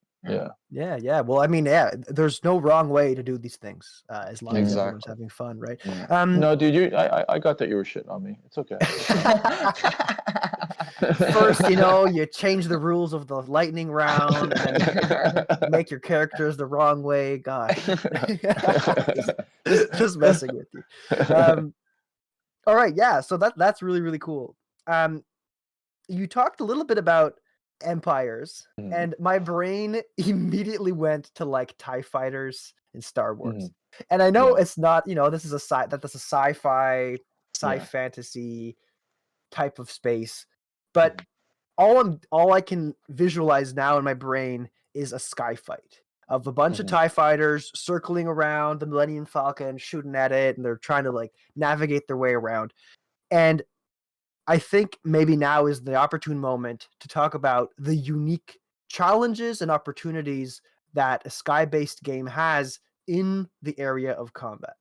Yeah. Well, I mean, there's no wrong way to do these things as long as everyone's having fun, right? No, dude, I got that you were shitting on me. It's okay. First, you change the rules of the lightning round and make your characters the wrong way. Gosh, just messing with you. All right, yeah. So that's really, really cool. You talked a little bit about empires, and my brain immediately went to like TIE fighters in Star Wars. And I know it's not, this is that's a sci-fi, fantasy type of space, but all I can visualize now in my brain is a sky fight of a bunch of TIE fighters circling around the Millennium Falcon, shooting at it, and they're trying to like navigate their way around. And I think maybe now is the opportune moment to talk about the unique challenges and opportunities that a sky-based game has in the area of combat.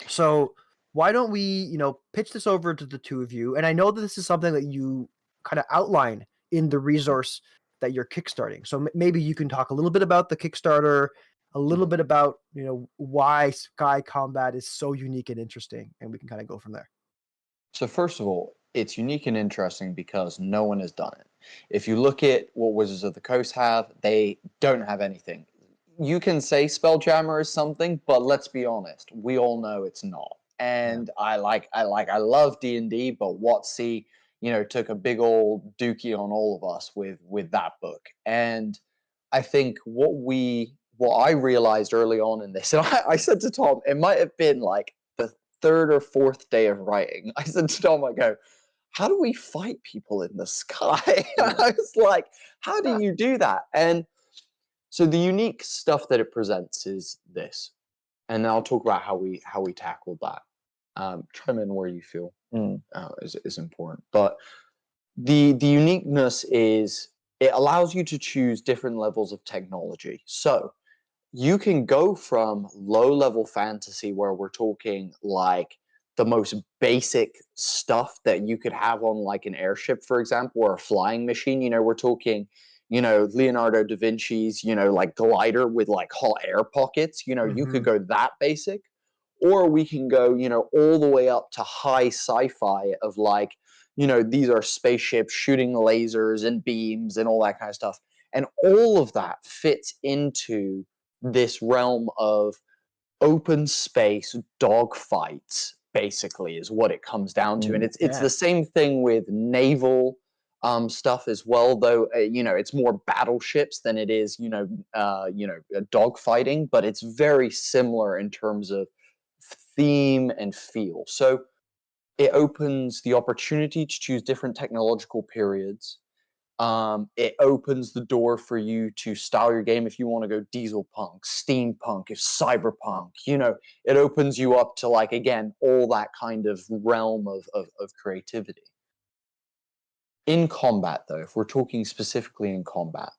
So why don't we, pitch this over to the two of you? And I know that this is something that you kind of outline in the resource that you're kickstarting. So maybe you can talk a little bit about the Kickstarter, a little bit about, why Sky Combat is so unique and interesting, and we can kind of go from there. So first of all, it's unique and interesting because no one has done it. If you look at what Wizards of the Coast have, they don't have anything. You can say Spelljammer is something, but let's be honest, we all know it's not. And I love D&D, but WotC, took a big old dookie on all of us with that book. And I think what I realized early on in this, and I said to Tom, it might have been like the third or fourth day of writing. I said to Tom, I go, how do we fight people in the sky? I was like, how do you do that? And so the unique stuff that it presents is this, and then I'll talk about how we tackled that. Chime in where you feel is important, but the uniqueness is it allows you to choose different levels of technology. So you can go from low level fantasy, where we're talking like the most basic stuff that you could have on like an airship, for example, or a flying machine. We're talking, Leonardo da Vinci's, like glider with like hot air pockets. You could go that basic, or we can go, all the way up to high sci-fi of like, these are spaceships shooting lasers and beams and all that kind of stuff. And all of that fits into this realm of open space dogfights, basically, is what it comes down to. And it's the same thing with naval stuff as well, though it's more battleships than it is dogfighting, but it's very similar in terms of theme and feel. So it opens the opportunity to choose different technological periods. It opens the door for you to style your game if you want to go diesel punk, steampunk, if cyberpunk, it opens you up to, like, again, all that kind of realm of creativity. In combat, though, if we're talking specifically in combat,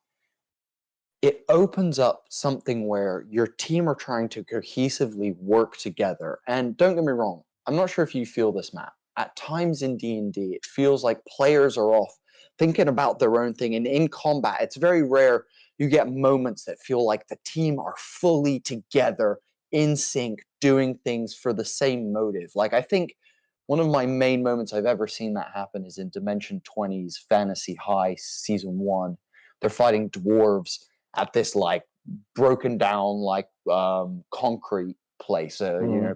it opens up something where your team are trying to cohesively work together. And don't get me wrong, I'm not sure if you feel this, Matt. At times in D&D, it feels like players are off thinking about their own thing. And in combat, it's very rare you get moments that feel like the team are fully together, in sync, doing things for the same motive. Like, I think one of my main moments I've ever seen that happen is in Dimension 20's Fantasy High Season 1. They're fighting dwarves at this like broken down like concrete place,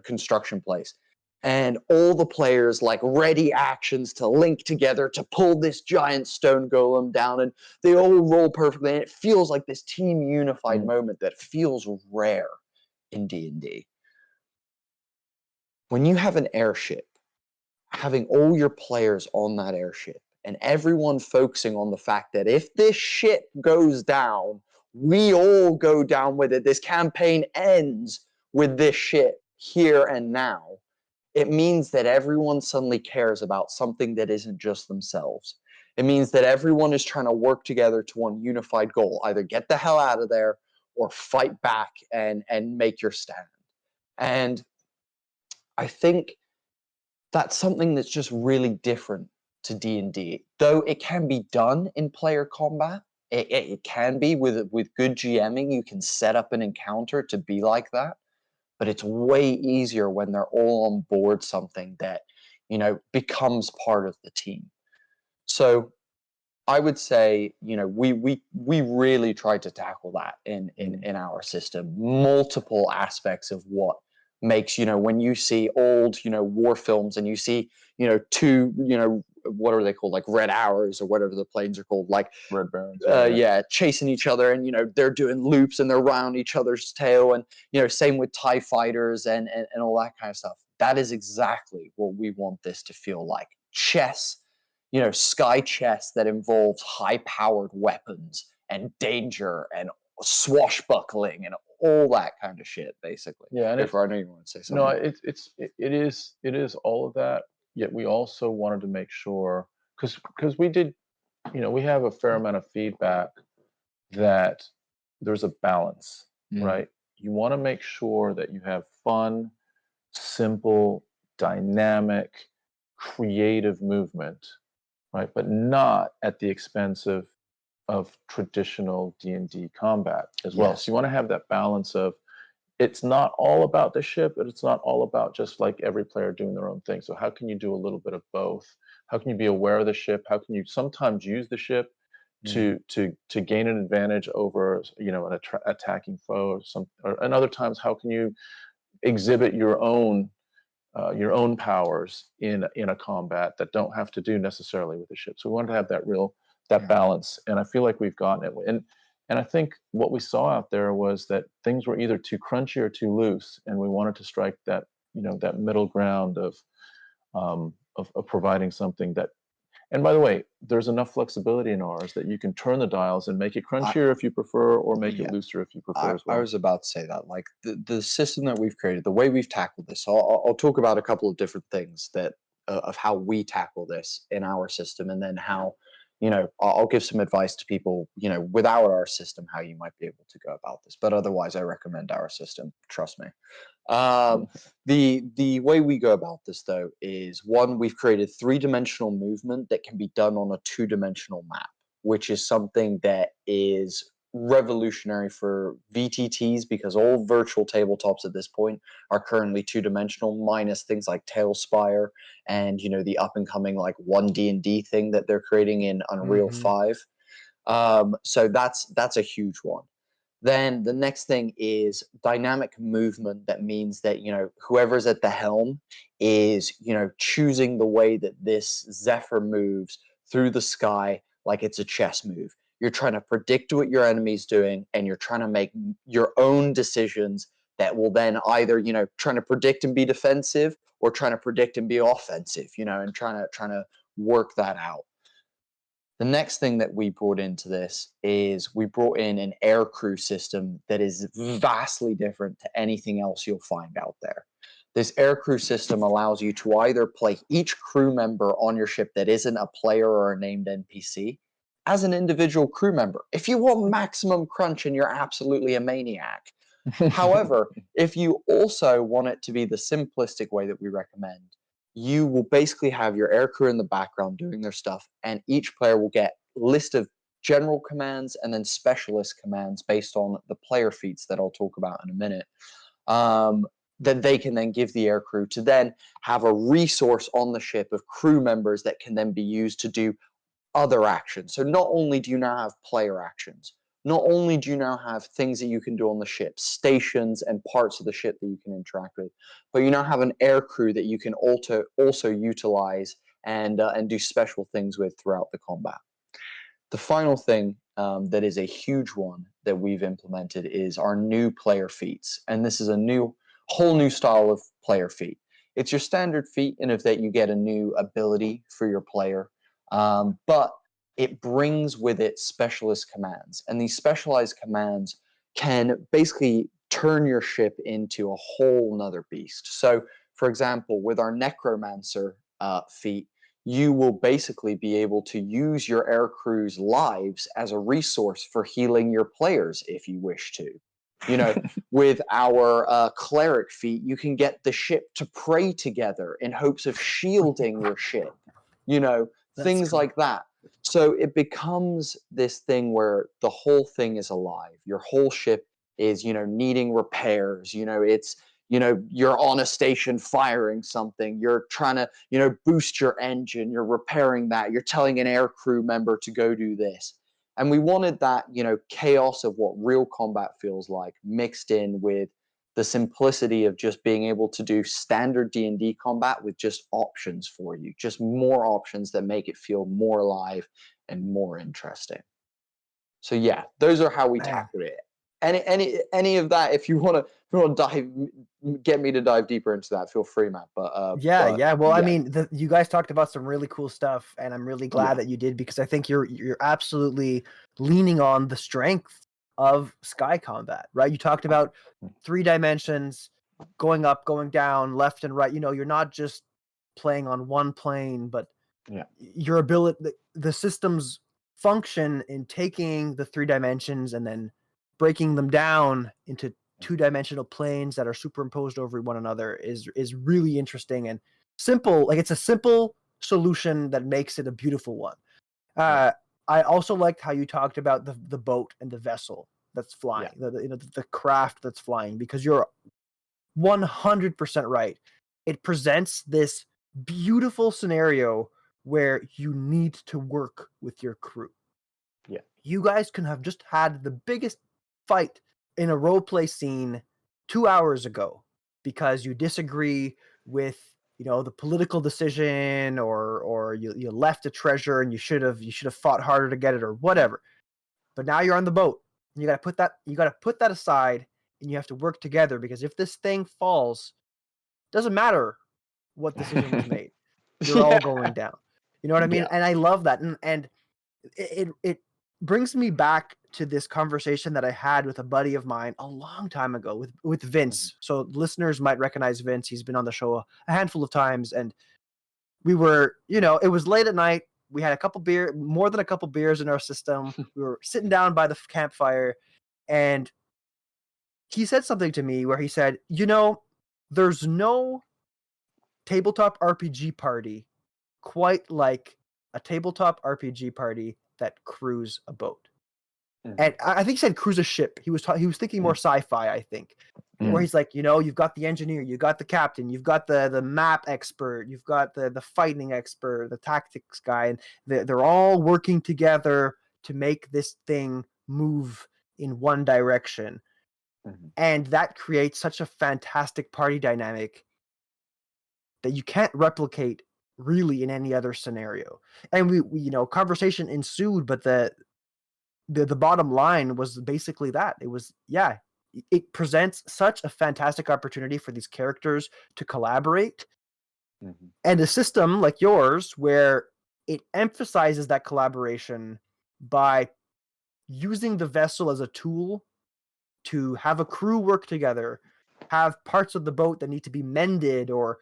construction place, and all the players like ready actions to link together to pull this giant stone golem down, and they all roll perfectly, and it feels like this team unified moment that feels rare in D&D. When you have an airship, having all your players on that airship and everyone focusing on the fact that if this ship goes down, we all go down with it. This campaign ends with this ship here and now. It means that everyone suddenly cares about something that isn't just themselves. It means that everyone is trying to work together to one unified goal, either get the hell out of there or fight back and make your stand. And I think that's something that's just really different to D&D. Though it can be done in player combat, it can be with good GMing. You can set up an encounter to be like that, but it's way easier when they're all on board something that becomes part of the team. So I would say we really tried to tackle that in our system. Multiple aspects of what makes when you see old war films and you see two what are they called, like red arrows or whatever the planes are called, like Red Barons. Chasing each other, and they're doing loops and they're around each other's tail, and same with TIE fighters and all that kind of stuff. That is exactly what we want this to feel like. Chess, sky chess that involves high-powered weapons and danger and swashbuckling and all that kind of shit, basically. Yeah, and I know you want to say something. No, it is all of that. yet we also wanted to make sure, because we did, we have a fair amount of feedback that there's a balance, right? You want to make sure that you have fun, simple, dynamic, creative movement, right? But not at the expense of traditional D&D combat as well. Yes. So you want to have that balance of, it's not all about the ship, but it's not all about just like every player doing their own thing. So how can you do a little bit of both? How can you be aware of the ship? How can you sometimes use the ship to gain an advantage over an attacking foe, and other times how can you exhibit your own powers in a combat that don't have to do necessarily with the ship. So we wanted to have that balance, and I feel like we've gotten it. And I think what we saw out there was that things were either too crunchy or too loose, and we wanted to strike that that middle ground of providing something that. And by the way, there's enough flexibility in ours that you can turn the dials and make it crunchier if you prefer, or make it looser if you prefer as well. I was about to say that, like the system that we've created, the way we've tackled this. So I'll talk about a couple of different things that of how we tackle this in our system, and then how, I'll give some advice to people, without our system, how you might be able to go about this. But otherwise, I recommend our system. Trust me. The way we go about this, though, is one, we've created 3-dimensional movement that can be done on a 2-dimensional map, which is something that is revolutionary for VTTs, because all virtual tabletops at this point are currently 2-dimensional, minus things like Tailspire and the up and coming like 1D&D thing that they're creating in Unreal 5. So that's a huge one. Then the next thing is dynamic movement. That means that, whoever's at the helm is, choosing the way that this Zephyr moves through the sky like it's a chess move. You're trying to predict what your enemy's doing, and you're trying to make your own decisions that will then either, trying to predict and be defensive, or trying to predict and be offensive, and trying to work that out. The next thing that we brought into this is we brought in an air crew system that is vastly different to anything else you'll find out there. This air crew system allows you to either play each crew member on your ship that isn't a player or a named NPC as an individual crew member. If you want maximum crunch and you're absolutely a maniac. However, if you also want it to be the simplistic way that we recommend, you will basically have your air crew in the background doing their stuff, and each player will get a list of general commands and then specialist commands based on the player feats that I'll talk about in a minute, that they can then give the air crew to then have a resource on the ship of crew members that can then be used to do other actions. So not only do you now have player actions, not only do you now have things that you can do on the ship, stations and parts of the ship that you can interact with, but you now have an air crew that you can also utilize and do special things with throughout the combat. The final thing that is a huge one that we've implemented is our new player feats. And this is a whole new style of player feat. It's your standard feat in that you get a new ability for your player, but it brings with it specialist commands. And these specialized commands can basically turn your ship into a whole nother beast. So, for example, with our Necromancer feat, you will basically be able to use your air crew's lives as a resource for healing your players if you wish to. With our cleric feat, you can get the ship to pray together in hopes of shielding your ship. Things cool. Like that. So it becomes this thing where the whole thing is alive. Your whole ship is, needing repairs. It's, you're on a station firing something. You're trying to, boost your engine. You're repairing that. You're telling an air crew member to go do this. And we wanted that, chaos of what real combat feels like mixed in with the simplicity of just being able to do standard D&D combat with just options for you, just more options that make it feel more alive and more interesting. So yeah, those are how we tackle it. Any of that, if you want to get me to dive deeper into that, feel free, Matt. Well, yeah. I mean, you guys talked about some really cool stuff, and I'm really glad that you did, because I think you're absolutely leaning on the strength of sky combat, right? You talked about 3 dimensions, going up, going down, left and right. You're not just playing on one plane, but Yeah. your ability, the system's function in taking the 3 dimensions and then breaking them down into 2-dimensional planes that are superimposed over one another is really interesting and simple. Like, it's a simple solution that makes it a beautiful one. Yeah. I also liked how you talked about the boat and the vessel that's flying, the craft that's flying, because you're 100% right. It presents this beautiful scenario where you need to work with your crew. Yeah. You guys can have just had the biggest fight in a role play scene 2 hours ago because you disagree with, the political decision, or you left a treasure and you should have fought harder to get it, or whatever. But now you're on the boat. And you got to put that aside, and you have to work together, because if this thing falls, doesn't matter what decision was made. You're all going down. You know what I mean? Yeah. And I love that. And it brings me back to this conversation that I had with a buddy of mine a long time ago with Vince. So listeners might recognize Vince. He's been on the show a handful of times, and we were, it was late at night. We had more than a couple beers in our system. We were sitting down by the campfire, and he said something to me where he said, there's no tabletop RPG party quite like a tabletop RPG party that crews a boat. And I think he said cruise a ship. He was thinking more sci-fi, I think, where he's like, you've got the engineer, you've got the captain, you've got the map expert, you've got the fighting expert, the tactics guy, and they're all working together to make this thing move in one direction. And that creates such a fantastic party dynamic that you can't replicate really in any other scenario. And we conversation ensued, but the bottom line was basically that. It was, it presents such a fantastic opportunity for these characters to collaborate, and a system like yours where it emphasizes that collaboration by using the vessel as a tool to have a crew work together, have parts of the boat that need to be mended, or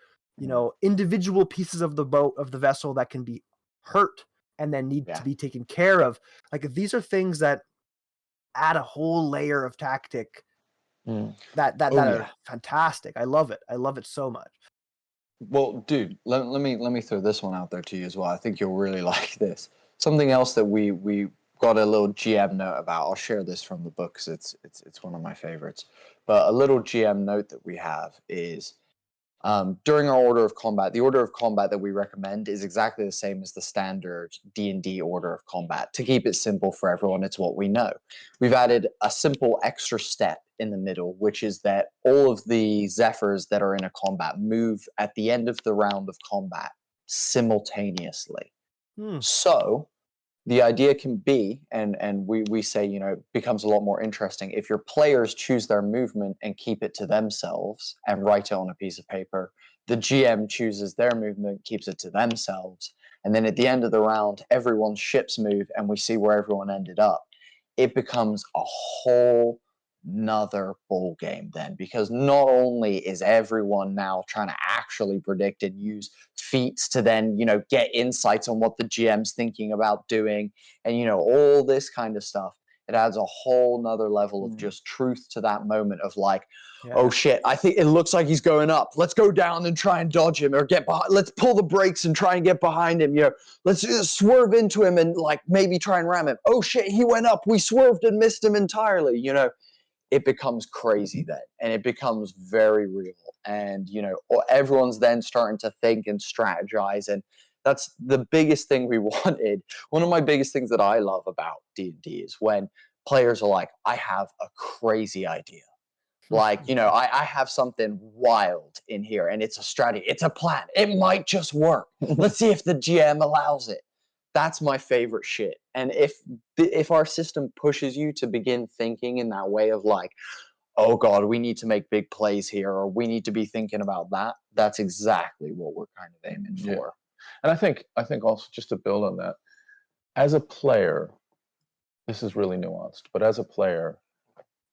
individual pieces of the vessel that can be hurt and then need to be taken care of. Like, these are things that add a whole layer of tactic that are fantastic. I love it so much. Well, dude, let me throw this one out there to you as well. I think you'll really like this. Something else that we got a little GM note about. I'll share this from the book because it's one of my favorites. But a little GM note that we have is during our order of combat. The order of combat that we recommend is exactly the same as the standard D&D order of combat. To keep it simple for everyone, it's what we know. We've added a simple extra step in the middle, which is that all of the Zephyrs that are in a combat move at the end of the round of combat simultaneously. So the idea can be, and we say, it becomes a lot more interesting if your players choose their movement and keep it to themselves and write it on a piece of paper. The GM chooses their movement, keeps it to themselves, and then at the end of the round, everyone's ships move and we see where everyone ended up. It becomes a whole nother ball game then, because not only is everyone now trying to actually predict and use feats to then get insights on what the GM's thinking about doing, and all this kind of stuff. It adds a whole nother level of just truth to that moment of like, oh shit, I think it looks like he's going up, let's go down and try and dodge him, or get behind, let's pull the brakes and try and get behind him, let's swerve into him and like maybe try and ram him. Oh shit, he went up, we swerved and missed him entirely. It becomes crazy then, and it becomes very real, and everyone's then starting to think and strategize, and that's the biggest thing we wanted. One of my biggest things that I love about D&D is when players are like, I have a crazy idea, like I have something wild in here, and it's a strategy, it's a plan, it might just work, let's see if the GM allows it. That's my favorite shit. And if our system pushes you to begin thinking in that way of like, oh god, we need to make big plays here, or we need to be thinking about that, that's exactly what we're kind of aiming for. And I think also, just to build on that, as a player, this is really nuanced, but as a player,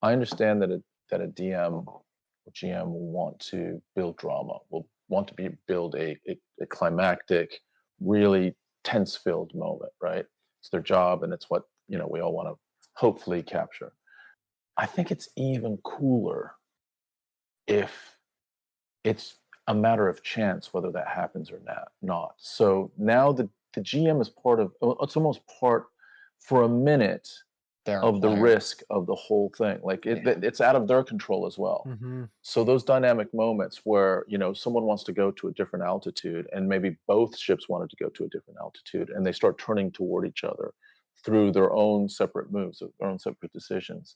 I understand that a DM or GM will want to build drama, will want to build a climactic, really tense-filled moment, right? It's their job, and it's what we all want to hopefully capture. I think it's even cooler if it's a matter of chance whether that happens or not. So now the GM is part of, it's almost part for a minute of the risk of the whole thing. Like it's out of their control as well. Mm-hmm. So those dynamic moments where, someone wants to go to a different altitude, and maybe both ships wanted to go to a different altitude, and they start turning toward each other through their own separate moves, their own separate decisions,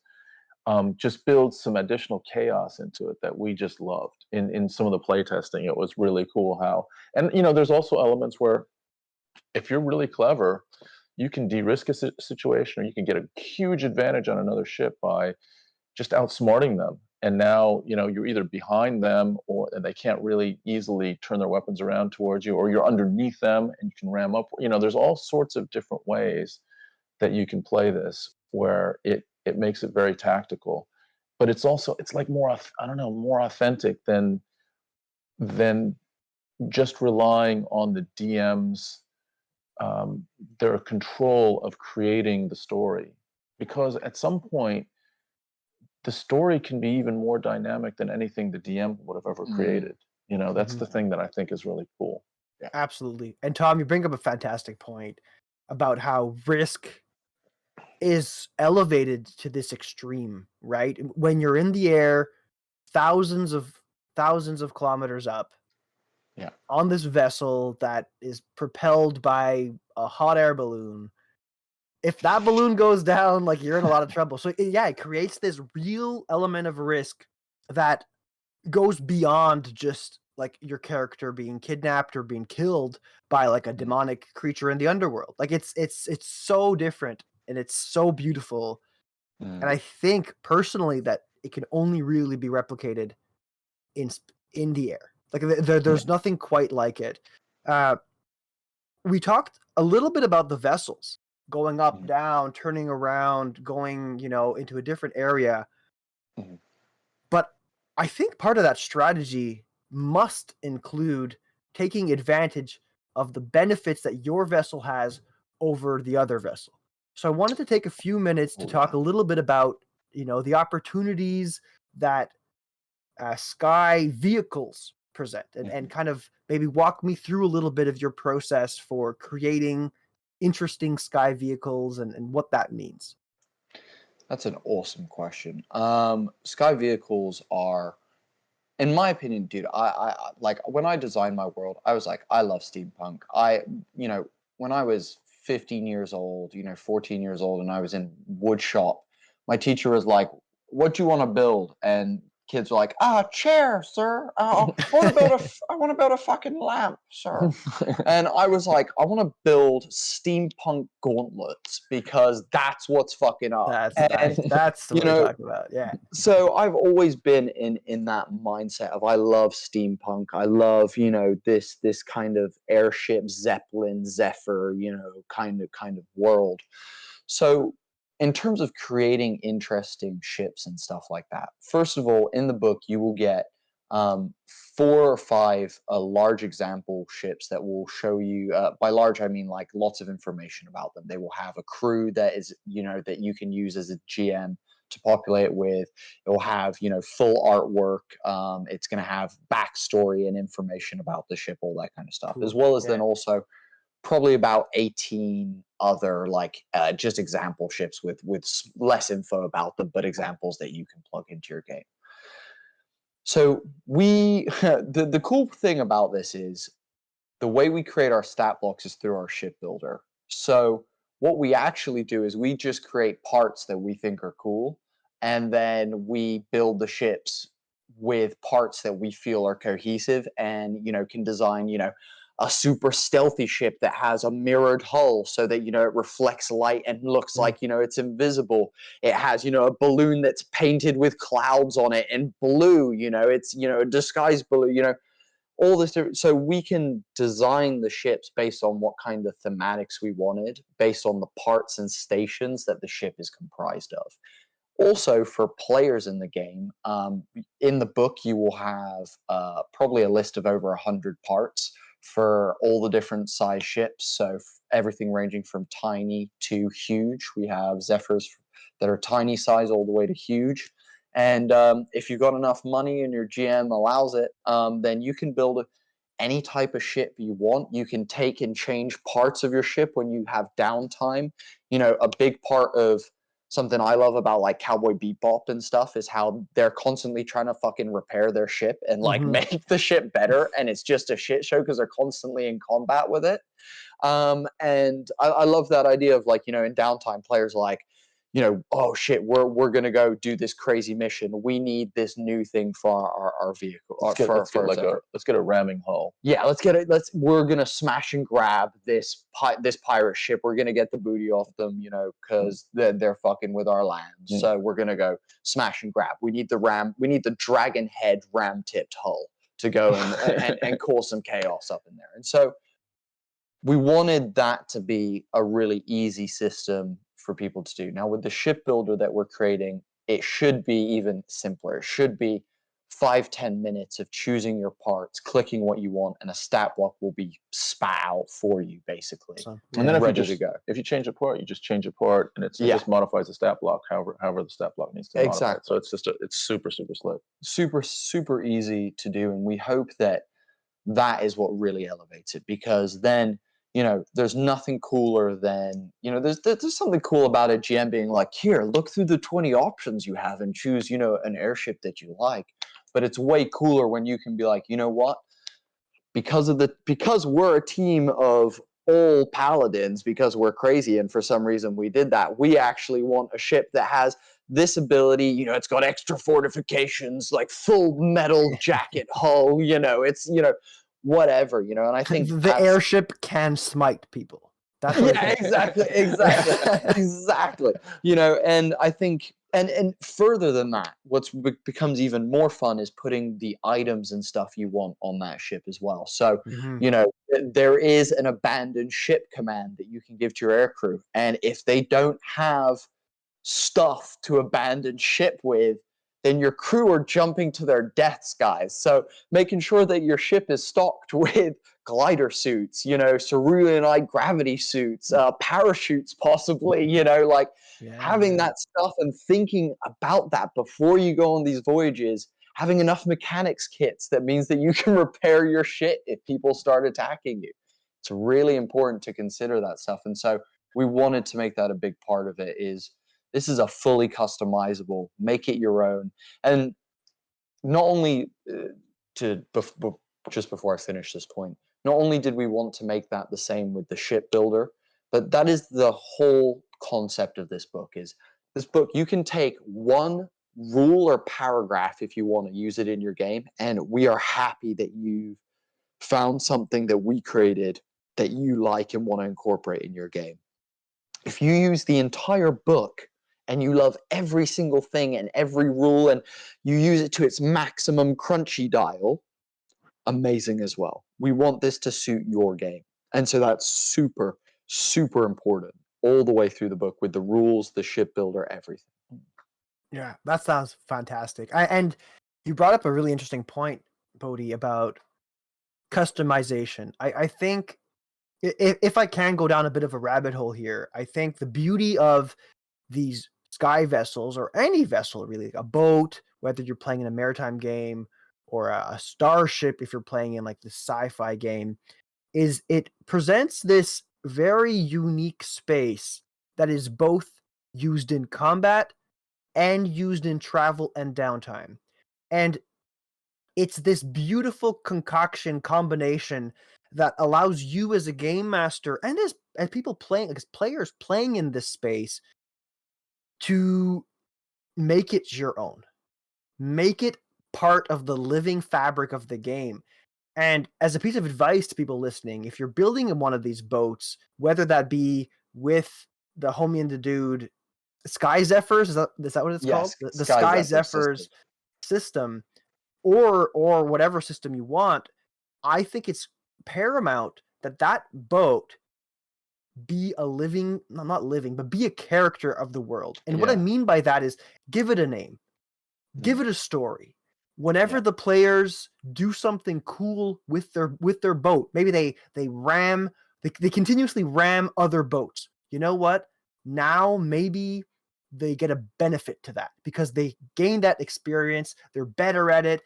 just builds some additional chaos into it that we just loved. In some of the playtesting, it was really cool how, and there's also elements where if you're really clever, you can de-risk a situation, or you can get a huge advantage on another ship by just outsmarting them. And now, you're either behind them, and they can't really easily turn their weapons around towards you, or you're underneath them and you can ram up. There's all sorts of different ways that you can play this, where it makes it very tactical, but it's like more, I don't know, more authentic than just relying on the DM's their control of creating the story, because at some point the story can be even more dynamic than anything the DM would have ever created. That's the thing that I think is really cool. Yeah. Absolutely. And Tom, you bring up a fantastic point about how risk is elevated to this extreme, right? When you're in the air, thousands of kilometers up, on this vessel that is propelled by a hot air balloon. If that balloon goes down, like, you're in a lot of trouble. So it creates this real element of risk that goes beyond just like your character being kidnapped or being killed by like a demonic creature in the underworld. Like it's so different, and it's so beautiful. And I think personally that it can only really be replicated in the air. Like there's nothing quite like it. We talked a little bit about the vessels going up, down, turning around, going, into a different area. But I think part of that strategy must include taking advantage of the benefits that your vessel has over the other vessel. So I wanted to take a few minutes to talk a little bit about, the opportunities that sky vehicles present, and kind of maybe walk me through a little bit of your process for creating interesting sky vehicles and what that means. That's an awesome question. Sky vehicles are, in my opinion, dude, I like, when I designed my world, I was like, I love steampunk. When I was 15 years old, 14 years old, and I was in wood shop, my teacher was like, what do you want to build? And kids were like, chair, sir. I want to build a fucking lamp, sir. And I was like, I want to build steampunk gauntlets, because that's what's fucking up. That's what we're talking about. Yeah. So I've always been in that mindset of, I love steampunk. I love, this kind of airship, Zeppelin, Zephyr, kind of world. So in terms of creating interesting ships and stuff like that, first of all, in the book, you will get 4 or 5 large example ships that will show you, by large, I mean like lots of information about them. They will have a crew that is, that you can use as a GM to populate with. It will have, full artwork. It's going to have backstory and information about the ship, all that kind of stuff, as well as then also probably about 18 other just example ships with less info about them, but examples that you can plug into your game. So the cool thing about this is the way we create our stat blocks is through our ship builder. So what we actually do is we just create parts that we think are cool, and then we build the ships with parts that we feel are cohesive, and can design a super stealthy ship that has a mirrored hull so that it reflects light and looks like it's invisible. It has a balloon that's painted with clouds on it and blue, it's a disguised blue, all this different. So we can design the ships based on what kind of thematics we wanted, based on the parts and stations that the ship is comprised of. Also, for players in the game, in the book you will have probably a list of over 100 parts for all the different size ships. So everything ranging from tiny to huge. We have Zephyrs that are tiny size all the way to huge. And if you've got enough money and your GM allows it, then you can build any type of ship you want. You can take and change parts of your ship when you have downtime. You know, a big part of something I love about like Cowboy Bebop and stuff is how they're constantly trying to fucking repair their ship and like make the ship better, and it's just a shit show because they're constantly in combat with it. And I love that idea of like, you know, in downtime, players are like, you know, oh shit, we're gonna go do this crazy mission. We need this new thing for our vehicle. Let's get a ramming hull. Yeah, let's get it. We're gonna smash and grab this pirate ship. We're gonna get the booty off them, you know, because they're fucking with our land. So we're gonna go smash and grab. We need the dragon head ram tipped hull to go and cause some chaos up in there. And so we wanted that to be a really easy system for people to do. Now, with the shipbuilder that we're creating, it should be even simpler. It should be 5-10 minutes of choosing your parts, clicking what you want, and a stat block will be spat out for you, basically. And then ready to go. If you change a part, you just change a part, and it just modifies the stat block however the stat block needs to modify it. So it's super slick. Super easy to do, and we hope that is what really elevates it, because then, you know, there's nothing cooler than, you know, there's something cool about a GM being like, here, look through the 20 options you have and choose, you know, an airship that you like. But it's way cooler when you can be like, you know what? Because we're a team of all paladins, because we're crazy and for some reason we did that, we actually want a ship that has this ability. You know, it's got extra fortifications, like full metal jacket hull, you know, it's, you know, whatever, you know. And I think the airship can smite people. That's what exactly. You know, and I think, and further than that, what becomes even more fun is putting the items and stuff you want on that ship as well. So, you know, there is an abandoned ship command that you can give to your aircrew, and if they don't have stuff to abandon ship with, then your crew are jumping to their deaths, guys. So making sure that your ship is stocked with glider suits, you know, ceruleanite gravity suits, parachutes possibly, you know, like having that stuff and thinking about that before you go on these voyages, having enough mechanics kits that means that you can repair your shit if people start attacking you. It's really important to consider that stuff. And so we wanted to make that a big part of it. This is a fully customizable, make it your own. And not only just before I finish this point, not only did we want to make that the same with the shipbuilder, but that is the whole concept of this book. Is this book, you can take one rule or paragraph if you want to use it in your game, and we are happy that you've found something that we created that you like and want to incorporate in your game. If you use the entire book and you love every single thing and every rule, and you use it to its maximum crunchy dial, amazing as well. We want this to suit your game. And so that's super, super important all the way through the book, with the rules, the shipbuilder, everything. Yeah, that sounds fantastic. And you brought up a really interesting point, Bodhi, about customization. I think if I can go down a bit of a rabbit hole here, I think the beauty of these sky vessels, or any vessel really, a boat, whether you're playing in a maritime game or a starship if you're playing in like the sci-fi game, is it presents this very unique space that is both used in combat and used in travel and downtime. And it's this beautiful concoction combination that allows you as a game master and as people playing, as players playing in this space, to make it your own. Make it part of the living fabric of the game. And as a piece of advice to people listening, if you're building one of these boats, whether that be with the homie and the dude Sky Zephyrs, is that what it's called? The Sky Zephyrs system, or whatever system you want, I think it's paramount that boat be a living, not living, but be a character of the world. And what I Yeah. mean by that is give it a name, give it a story. Whenever Yeah. the players do something cool with their boat, maybe they continuously ram other boats. You know what? Now maybe they get a benefit to that because they gain that experience. They're better at it.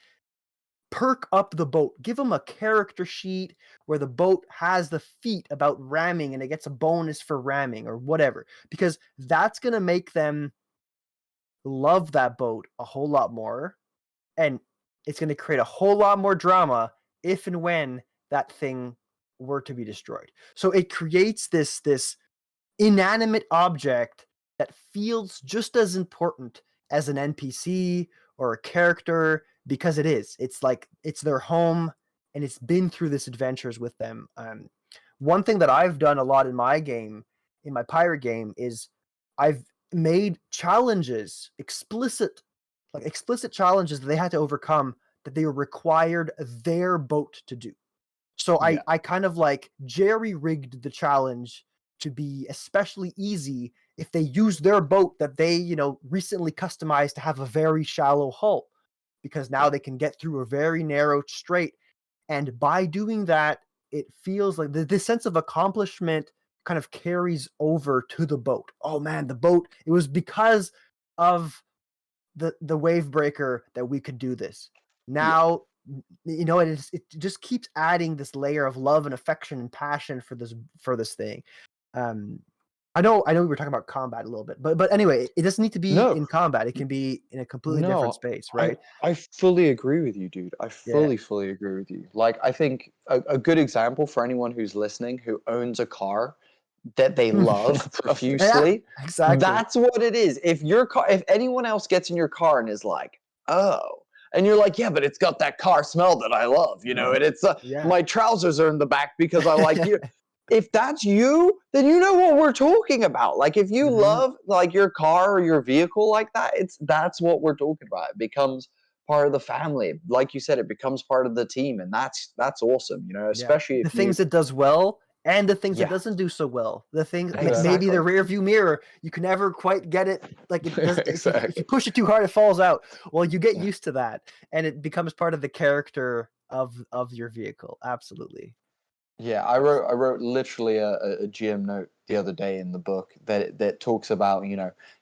Perk up the boat. Give them a character sheet where the boat has the feat about ramming and it gets a bonus for ramming or whatever, because that's going to make them love that boat a whole lot more, and it's going to create a whole lot more drama if and when that thing were to be destroyed. So it creates this inanimate object that feels just as important as an NPC or a character, because it is. It's like it's their home and it's been through this adventures with them. One thing that I've done a lot in my game, in my pirate game, is I've made challenges explicit challenges that they had to overcome, that they were required their boat to do. So Yeah. I kind of like jerry-rigged the challenge to be especially easy if they use their boat that they, recently customized to have a very shallow hull, because now Yeah. they can get through a very narrow strait. And by doing that, it feels like this sense of accomplishment kind of carries over to the boat. Oh man, the boat, it was because of the wave breaker that we could do this. Yeah. Now, it just keeps adding this layer of love and affection and passion for this thing. Um, I know we were talking about combat a little bit, but anyway, it doesn't need to be No. in combat. It can be in a completely different space, right? I fully agree with you, dude. I Yeah. fully agree with you. Like, I think a good example for anyone who's listening who owns a car that they love Yeah, profusely, exactly. that's what it is. If anyone else gets in your car and is like, oh, and you're like, yeah, but it's got that car smell that I love, and it's Yeah. my trousers are in the back because I like you. If that's you, then you know what we're talking about. Like, if you Mhm. love like your car or your vehicle like that, that's what we're talking about. It becomes part of the family. Like you said, it becomes part of the team, and that's awesome, Yeah. especially The if you things it does well and the things it Yeah. doesn't do so well. The things, maybe Exactly. the rear view mirror, you can never quite get it. Like it does. If you Exactly. push it too hard, it falls out. Well, you get used to that, and it becomes part of the character of your vehicle. Absolutely. Yeah, I wrote literally a GM note the other day in the book that talks about,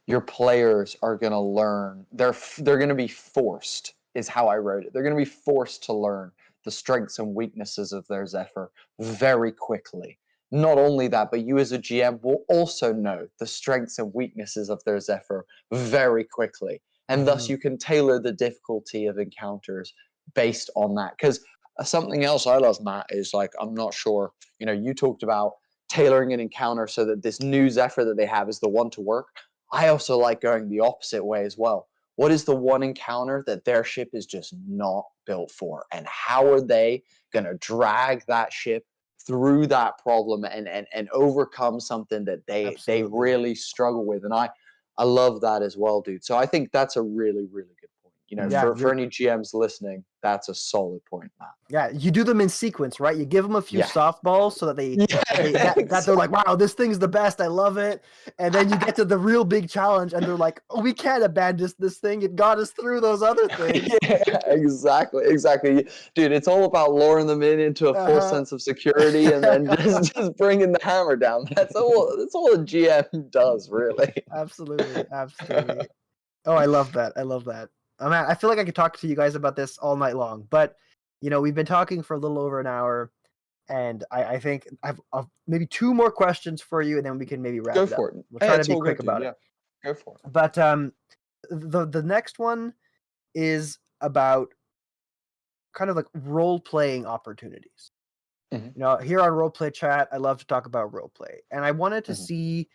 your players are going to learn, they're going to be forced, is how I wrote it. They're going to be forced to learn the strengths and weaknesses of their Zephyr very quickly. Not only that, but you as a GM will also know the strengths and weaknesses of their Zephyr very quickly. And thus Mhm. you can tailor the difficulty of encounters based on that. Because something else I love, Matt, is like, I'm not sure, you talked about tailoring an encounter so that this new Zephyr that they have is the one to work. I also like going the opposite way as well. What is the one encounter that their ship is just not built for? And how are they going to drag that ship through that problem and overcome something that they Absolutely. really struggle with? And I love that as well, dude. So I think that's a really, really good point. Yeah, For any GMs listening, that's a solid point, Matt. Yeah, you do them in sequence, right? You give them a few Yeah. softballs so that that they're like, wow, this thing's the best. I love it. And then you get to the real big challenge, and they're like, oh, we can't abandon this thing. It got us through those other things. Yeah, exactly. Dude, it's all about luring them into a full sense of security and then just bringing the hammer down. That's all a GM does, really. Absolutely. Oh, I love that. Oh, man, I feel like I could talk to you guys about this all night long, but we've been talking for a little over an hour, and I think I've maybe two more questions for you, and then we can maybe wrap Go it up. for it. We'll Hey, try to it's be all quick good, dude. about Yeah. it. Go for it. But the next one is about kind of like role playing opportunities. Mhm. Here on Roleplay Chat, I love to talk about roleplay, and I wanted to Mhm. see,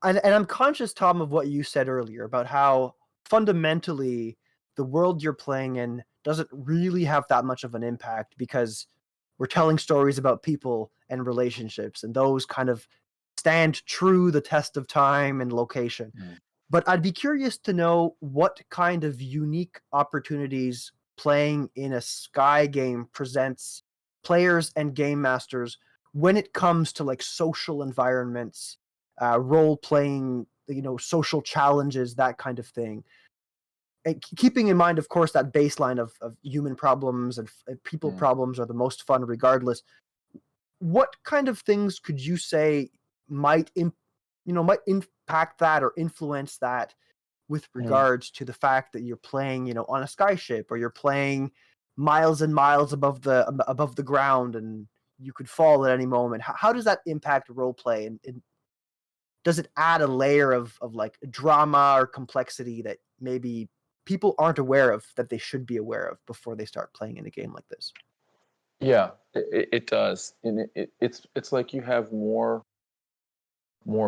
and I'm conscious, Tom, of what you said earlier about how fundamentally the world you're playing in doesn't really have that much of an impact because we're telling stories about people and relationships, and those kind of stand true the test of time and location. Mm. But I'd be curious to know what kind of unique opportunities playing in a Sky game presents players and game masters when it comes to like social environments, role playing, social challenges, that kind of thing. And keeping in mind, of course, that baseline of human problems and people problems are the most fun regardless. What kind of things could you say might impact that or influence that with regards to the fact that you're playing, on a skyship, or you're playing miles and miles above the ground and you could fall at any moment? How does that impact role play, and does it add a layer of like drama or complexity that maybe people aren't aware of that they should be aware of before they start playing in a game like this? Yeah, it does, and it's like you have more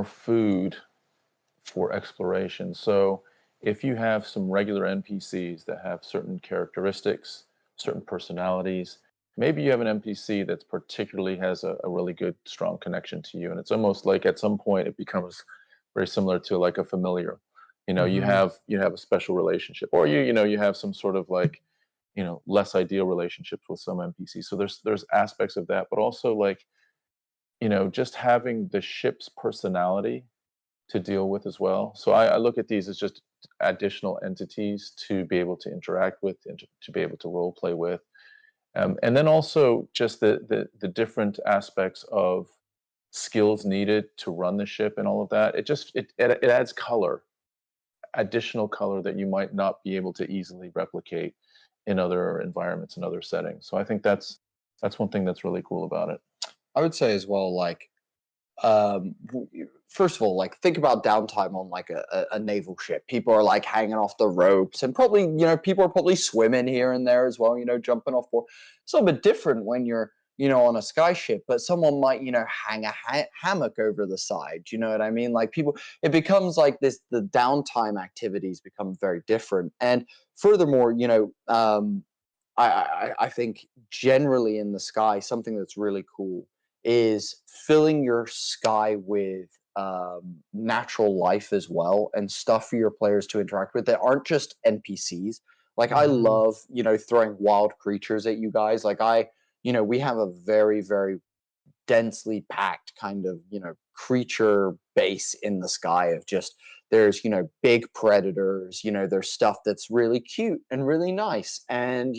food for exploration. So if you have some regular NPCs that have certain characteristics, certain personalities, maybe you have an NPC that's particularly has a really good, strong connection to you, and it's almost like at some point it becomes very similar to like a familiar. You have a special relationship, or you have some sort of like less ideal relationships with some NPCs. So there's aspects of that, but also like just having the ship's personality to deal with as well. So I look at these as just additional entities to be able to interact with and to be able to role play with. And then also just the different aspects of skills needed to run the ship and all of that. It adds color, additional color that you might not be able to easily replicate in other environments and other settings. So I think that's one thing that's really cool about it. I would say as well, like, first of all, like, think about downtime on like a naval ship. People are like hanging off the ropes, and probably people are probably swimming here and there as well, jumping off board. It's a little bit different when you're on a sky ship, but someone might hang a hammock over the side. You know what I mean? Like, people, it becomes like this, the downtime activities become very different. And furthermore, I think generally in the sky, something that's really cool is filling your sky with natural life as well, and stuff for your players to interact with that aren't just NPCs. Like, I love, throwing wild creatures at you guys. Like, we have a very, very densely packed kind of creature base in the sky of just, there's big predators, there's stuff that's really cute and really nice, and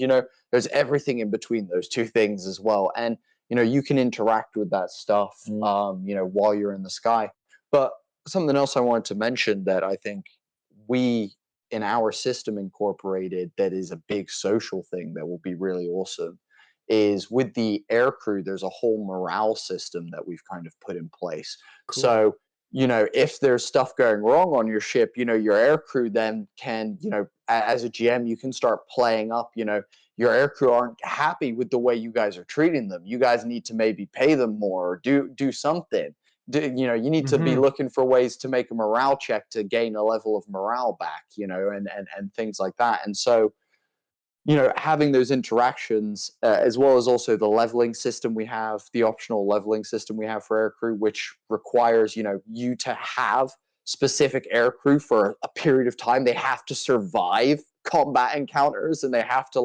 there's everything in between those two things as well. And you can interact with that stuff while you're in the sky. But something else I wanted to mention that I think we in our system incorporated, that is a big social thing that will be really awesome, is with the air crew, there's a whole morale system that we've kind of put in place. Cool. So, if there's stuff going wrong on your ship, your air crew then can, as a GM, you can start playing up, your air crew aren't happy with the way you guys are treating them. You guys need to maybe pay them more, or do something. You need to be looking for ways to make a morale check to gain a level of morale back, and things like that. And so, having those interactions, as well as also the leveling system we have, the optional leveling system we have for aircrew, which requires, you to have specific aircrew for a period of time. They have to survive combat encounters, and they have to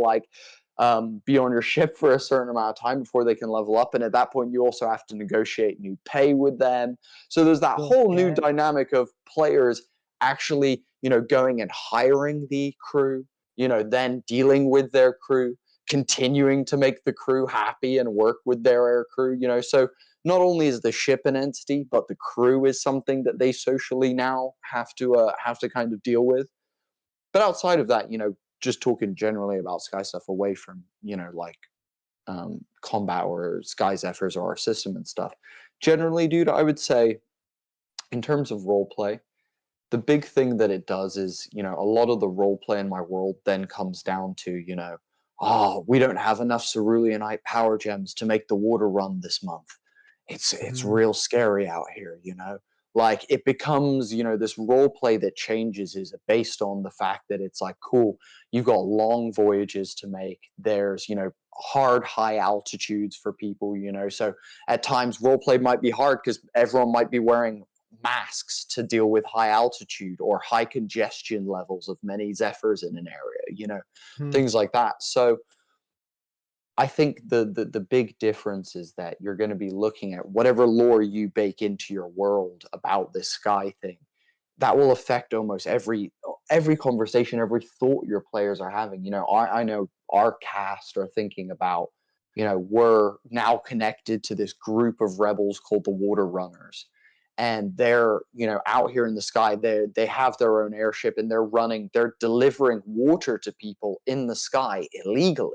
be on your ship for a certain amount of time before they can level up. And at that point, you also have to negotiate new pay with them. So there's that whole new dynamic of players actually, going and hiring the crew, then dealing with their crew, continuing to make the crew happy and work with their air crew, so not only is the ship an entity, but the crew is something that they socially now have to kind of deal with. But outside of that, just talking generally about Sky stuff away from, combat or Sky Zephyrs or our system and stuff. Generally, dude, I would say in terms of role play, the big thing that it does is, a lot of the role play in my world then comes down to, we don't have enough ceruleanite power gems to make the water run this month. It's real scary out here, Like, it becomes, this role play that changes is based on the fact that it's like, cool, you've got long voyages to make. There's, hard high altitudes for people, So at times role play might be hard because everyone might be wearing masks to deal with high altitude or high congestion levels of many Zephyrs in an area, things like that. So I think the big difference is that you're going to be looking at whatever lore you bake into your world about this sky thing. That will affect almost every conversation, every thought your players are having. I know our cast are thinking about, we're now connected to this group of rebels called the Water Runners, and they're out here in the sky. They have their own airship, and they're delivering water to people in the sky illegally.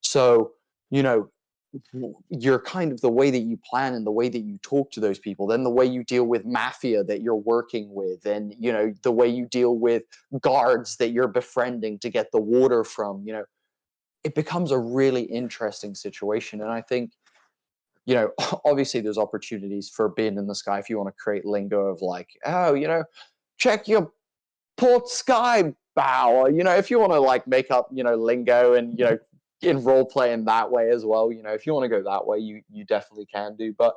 So, you know, you're kind of the way that you plan and the way that you talk to those people, then the way you deal with mafia that you're working with, and the way you deal with guards that you're befriending to get the water from, it becomes a really interesting situation. And I think, obviously there's opportunities for being in the sky if you want to create lingo of like, oh, check your port sky bow, if you want to like make up lingo and in role play in that way as well. If you want to go that way, you definitely can do. But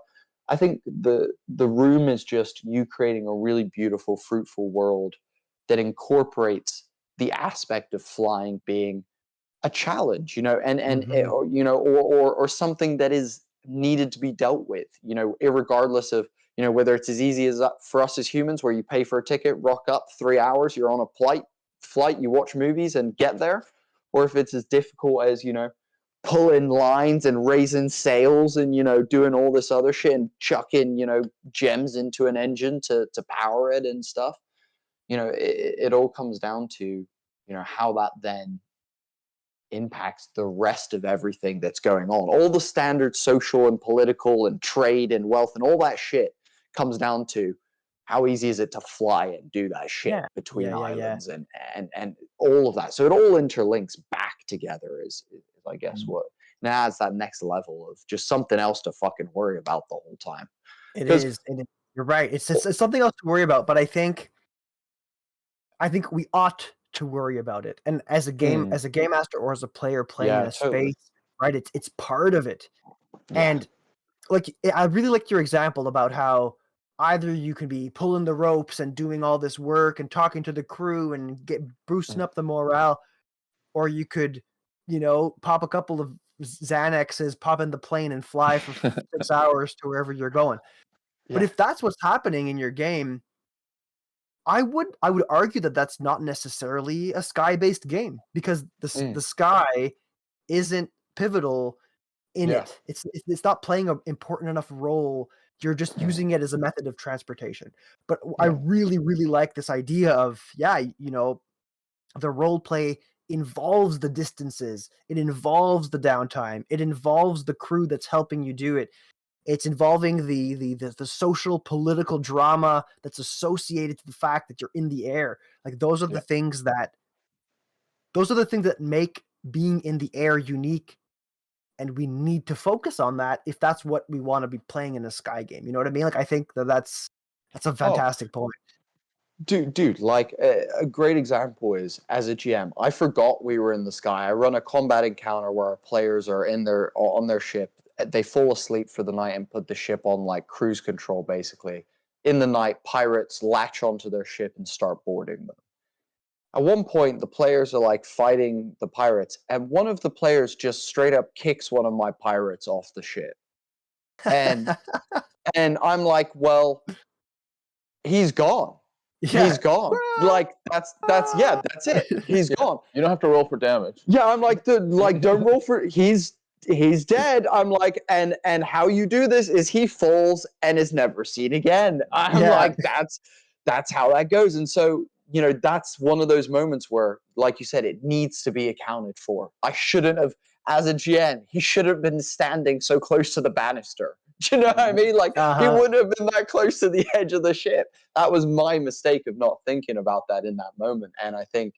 I think the room is just you creating a really beautiful, fruitful world that incorporates the aspect of flying being a challenge, or something that is needed to be dealt with, irregardless of whether it's as easy as for us as humans, where you pay for a ticket, rock up 3 hours, you're on a flight, you watch movies and get there, or if it's as difficult as pulling lines and raising sails and doing all this other shit and chucking gems into an engine to power it and stuff. It all comes down to how that then impacts the rest of everything that's going on. All the standard social and political and trade and wealth and all that shit comes down to how easy is it to fly and do that shit between islands and all of that. So it all interlinks back together is I guess what now adds that next level of just something else to fucking worry about the whole time. It is. You're right. It's something else to worry about, but I think we ought to worry about it. And as a game master or as a player playing in a space, right? It's part of it. Yeah. And like I really liked your example about how either you can be pulling the ropes and doing all this work and talking to the crew and boosting up the morale, or you could, pop a couple of Xanaxes, pop in the plane and fly for 6 hours to wherever you're going. Yeah. But if that's what's happening in your game, I would argue that that's not necessarily a sky-based game, because the sky isn't pivotal in it. It's not playing an important enough role. You're just using it as a method of transportation. But I really, really like this idea of, the role play involves the distances. It involves the downtime. It involves the crew that's helping you do it. It's involving the social political drama that's associated to the fact that you're in the air. Like those are the things that make being in the air unique, and we need to focus on that if that's what we want to be playing in a sky game. You know what I mean? Like I think that's a fantastic point. Dude, like a great example is, as a GM, I forgot we were in the sky. I run a combat encounter where our players are on their ship. They fall asleep for the night and put the ship on like cruise control, basically. In the night, pirates latch onto their ship and start boarding them. At one point, the players are like fighting the pirates, and one of the players just straight up kicks one of my pirates off the ship. And I'm like, well, he's gone. Yeah. He's gone. Like that's it. He's gone. You don't have to roll for damage. Yeah, I'm like don't roll for he's dead. I'm like, and how you do this is he falls and is never seen again. I'm like, that's how that goes. And so, that's one of those moments where, like you said, it needs to be accounted for. I shouldn't have, as a GM, he should have been standing so close to the banister. Do you know what I mean? Like he wouldn't have been that close to the edge of the ship. That was my mistake of not thinking about that in that moment. And I think,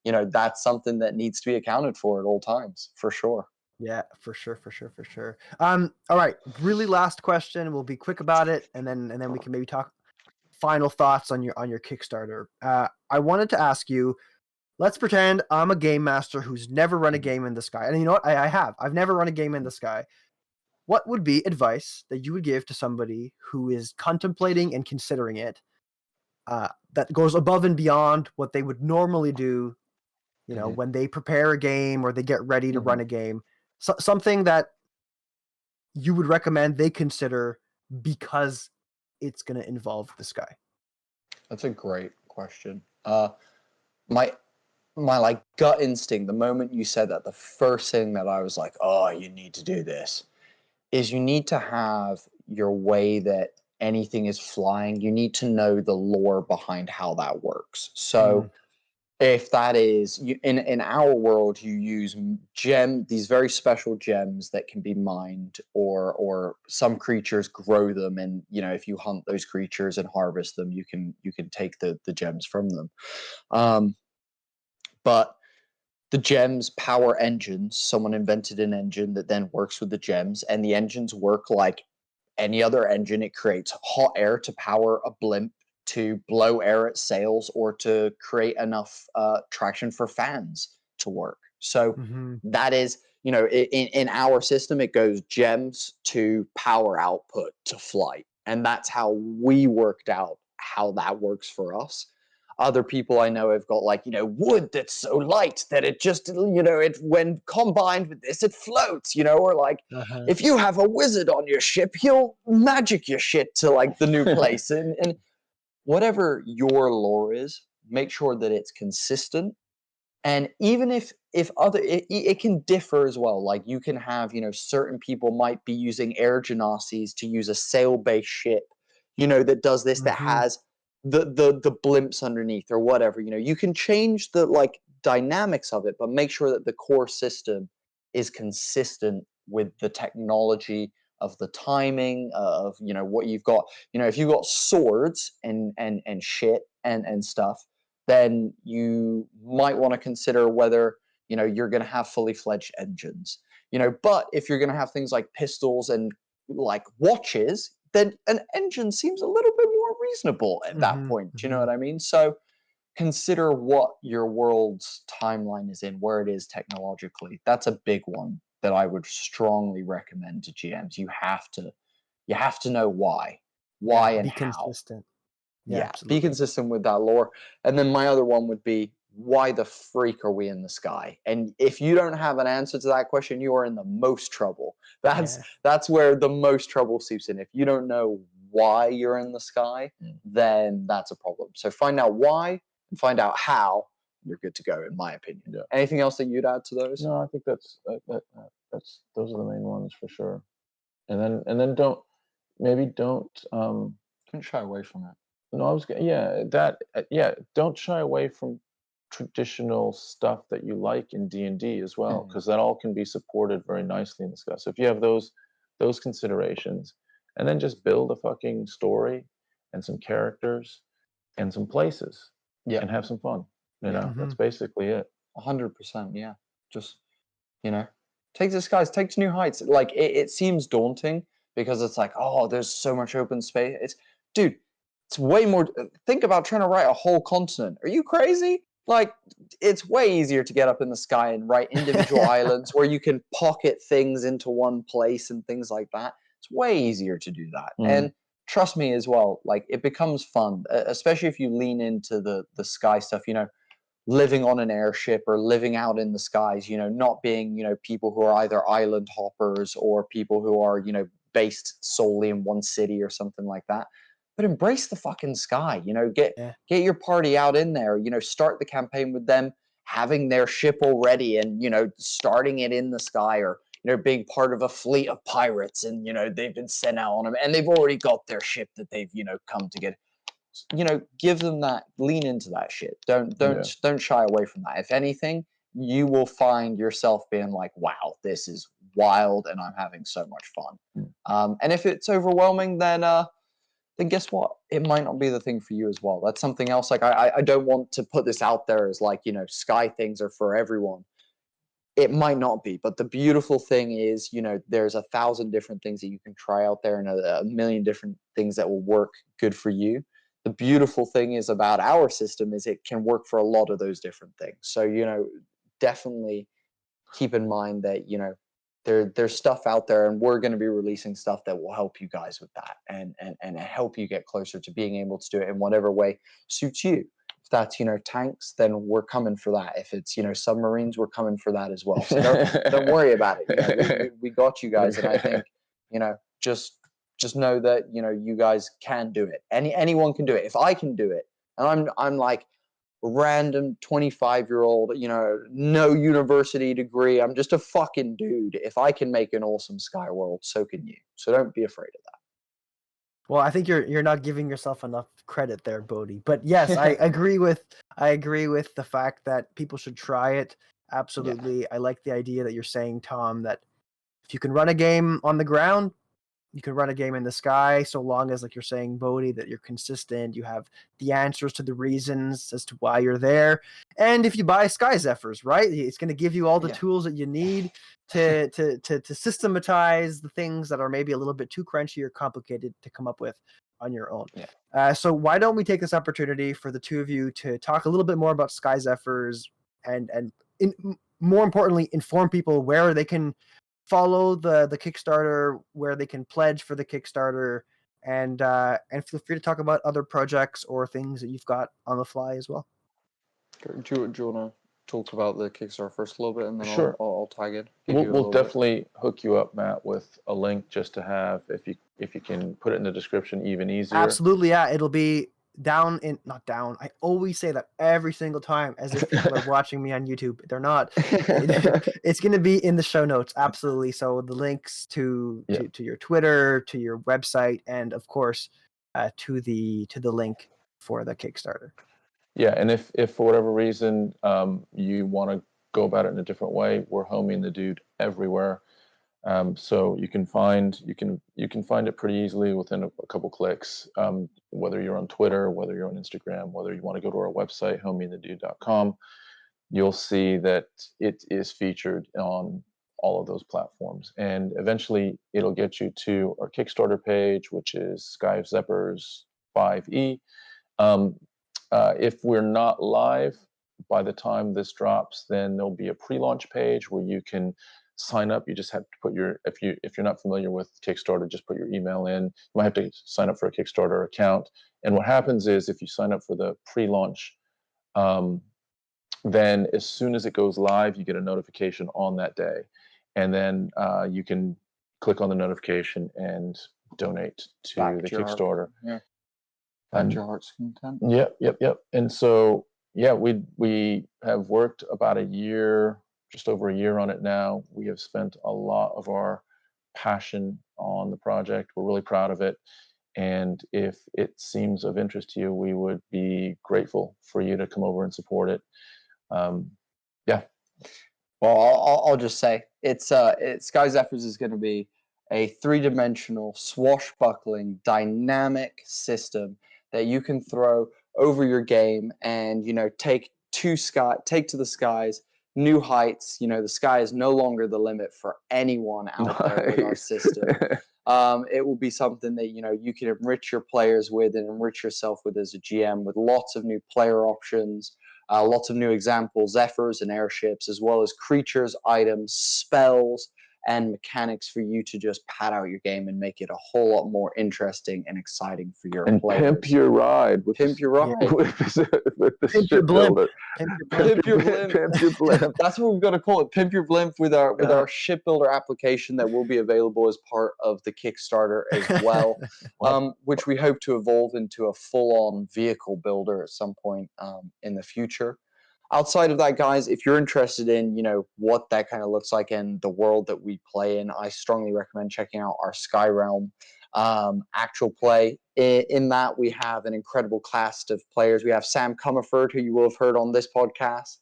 that's something that needs to be accounted for at all times, for sure. Yeah, for sure. All right, really last question. We'll be quick about it, and then we can maybe talk final thoughts on your Kickstarter. I wanted to ask you, let's pretend I'm a game master who's never run a game in the sky. And you know what? I've never run a game in the sky. What would be advice that you would give to somebody who is contemplating and considering it, that goes above and beyond what they would normally do, when they prepare a game or they get ready to run a game? something that you would recommend they consider because it's going to involve the sky? That's a great question. My like gut instinct, the moment you said that, the first thing that I was like, oh, you need to do this, is you need to have your way that anything is flying. You need to know the lore behind how that works. So if that is in our world, you use these very special gems that can be mined, or some creatures grow them, and if you hunt those creatures and harvest them, you can take the gems from them. But the gems power engines. Someone invented an engine that then works with the gems, and the engines work like any other engine. It creates hot air to power a blimp, to blow air at sails, or to create enough traction for fans to work. So that is, in our system, it goes gems to power output to flight. And that's how we worked out how that works for us. Other people I know have got wood that's so light that it just, it when combined with this, it floats, or if you have a wizard on your ship, he'll magic your shit to the new place. And whatever your lore is, make sure that it's consistent. And even if it can differ as well. Like you can have, certain people might be using air genasies to use a sail-based ship, that does this, that has the blimps underneath or whatever. You can change the dynamics of it, but make sure that the core system is consistent with the technology of the timing of what you've got. If you've got swords and shit and stuff, then you might want to consider whether you're going to have fully fledged engines. But if you're going to have things like pistols and watches, then an engine seems a little bit more reasonable at that point. Do you know what I mean? So consider what your world's timeline is in, where it is technologically. That's a big one that I would strongly recommend to GMs. You have to know why and be how. consistent. Yeah, be consistent with that lore. And then my other one would be, why the freak are we in the sky? And if you don't have an answer to that question, you are in the most trouble. That's where the most trouble seeps in. If you don't know why you're in the sky, then that's a problem. So find out why and find out how. You're good to go, in my opinion. Yeah. Anything else that you'd add to those? No, I think that's those are the main ones for sure. And then don't shy away from it. No, don't shy away from traditional stuff that you like in D&D as well, because that all can be supported very nicely in the sky. So if you have those considerations, and then just build a fucking story and some characters and some places, and have some fun. That's basically it. 100%. Yeah, just take the skies, take to new heights. It seems daunting because it's oh, there's so much open space. It's way more. Think about trying to write a whole continent. Are you crazy? It's way easier to get up in the sky and write individual islands where you can pocket things into one place and things like that. It's way easier to do that. And trust me as well, it becomes fun, especially if you lean into the sky stuff. Living on an airship or living out in the skies. Not being people who are either island hoppers or people who are based solely in one city or something like that. But embrace the fucking sky. Get your party out in there. Start the campaign with them having their ship already and starting it in the sky, or being part of a fleet of pirates and they've been sent out on them and they've already got their ship that they've come to get. Give them that. Lean into that shit. Don't shy away from that. If anything, you will find yourself being wow, this is wild and I'm having so much fun. And if it's overwhelming, then guess what? It might not be the thing for you as well. That's something else. I don't want to put this out there as sky things are for everyone. It might not be, but the beautiful thing is, there's 1,000 different things that you can try out there and a million different things that will work good for you. The beautiful thing is about our system is it can work for a lot of those different things. So, definitely keep in mind that, there's stuff out there and we're going to be releasing stuff that will help you guys with that and help you get closer to being able to do it in whatever way suits you. If that's, tanks, then we're coming for that. If it's, submarines, we're coming for that as well. So don't worry about it. We got you guys. And I think, just know that, you guys can do it. Anyone can do it. If I can do it, and I'm like a random 25-year-old, no university degree. I'm just a fucking dude. If I can make an awesome sky world, so can you. So don't be afraid of that. Well, I think you're not giving yourself enough credit there, Bodhi. But yes, I agree with the fact that people should try it. Absolutely. Yeah. I like the idea that you're saying, Tom, that if you can run a game on the ground, you can run a game in the sky, so long as, like you're saying, Bodhi, that you're consistent, you have the answers to the reasons as to why you're there. And if you buy Sky Zephyrs, right, it's going to give you all the tools that you need to systematize the things that are maybe a little bit too crunchy or complicated to come up with on your own. Yeah. So why don't we take this opportunity for the two of you to talk a little bit more about Sky Zephyrs and more importantly, inform people where they can follow the Kickstarter, where they can pledge for the Kickstarter, and feel free to talk about other projects or things that you've got on the fly as well. Do you want to talk about the Kickstarter first a little bit, and then Sure. I'll tag it? We'll definitely hook you up, Matt, with a link just to have, if you can put it in the description, even easier. Absolutely, yeah. It'll be not down. I always say that every single time, as if people are watching me on YouTube. They're not. It's going to be in the show notes, absolutely. So the links to your Twitter, to your website, and of course, to the link for the Kickstarter. Yeah, and if for whatever reason you want to go about it in a different way, we're homing the dude everywhere. So you can find it pretty easily within a couple clicks, whether you're on Twitter, whether you're on Instagram, whether you want to go to our website, homingthedude.com. You'll see that it is featured on all of those platforms. And eventually it'll get you to our Kickstarter page, which is Sky of Zephyrs 5e. If we're not live by the time this drops, then there'll be a pre-launch page where you can sign up. You just have to put if you're not familiar with Kickstarter, just put your email in. You might have to sign up for a Kickstarter account. And what happens is, if you sign up for the pre-launch, then as soon as it goes live, you get a notification on that day, and then you can click on the notification and donate to the Kickstarter. And your heart's content. Yep. And so we have worked about just over a year on it now. We have spent a lot of our passion on the project. We're really proud of it. And if it seems of interest to you, we would be grateful for you to come over and support it. Well, I'll just say it's Sky Zephyrs is going to be a 3-dimensional, swashbuckling, dynamic system that you can throw over your game and take to the skies, new heights. The sky is no longer the limit for anyone out there with our system. It will be something that you can enrich your players with and enrich yourself with as a GM, with lots of new player options, lots of new examples, Zephyrs and airships, as well as creatures, items, spells, and mechanics for you to just pad out your game and make it a whole lot more interesting and exciting for your players. Pimp your ride. With the Pimp your blimp. Pimp your blimp. That's what we've got to call it. Pimp your blimp with our shipbuilder application that will be available as part of the Kickstarter as well, which we hope to evolve into a full-on vehicle builder at some point in the future. Outside of that, guys, if you're interested in, what that kind of looks like in the world that we play in, I strongly recommend checking out our Sky Realm actual play. In that, we have an incredible cast of players. We have Sam Comerford, who you will have heard on this podcast.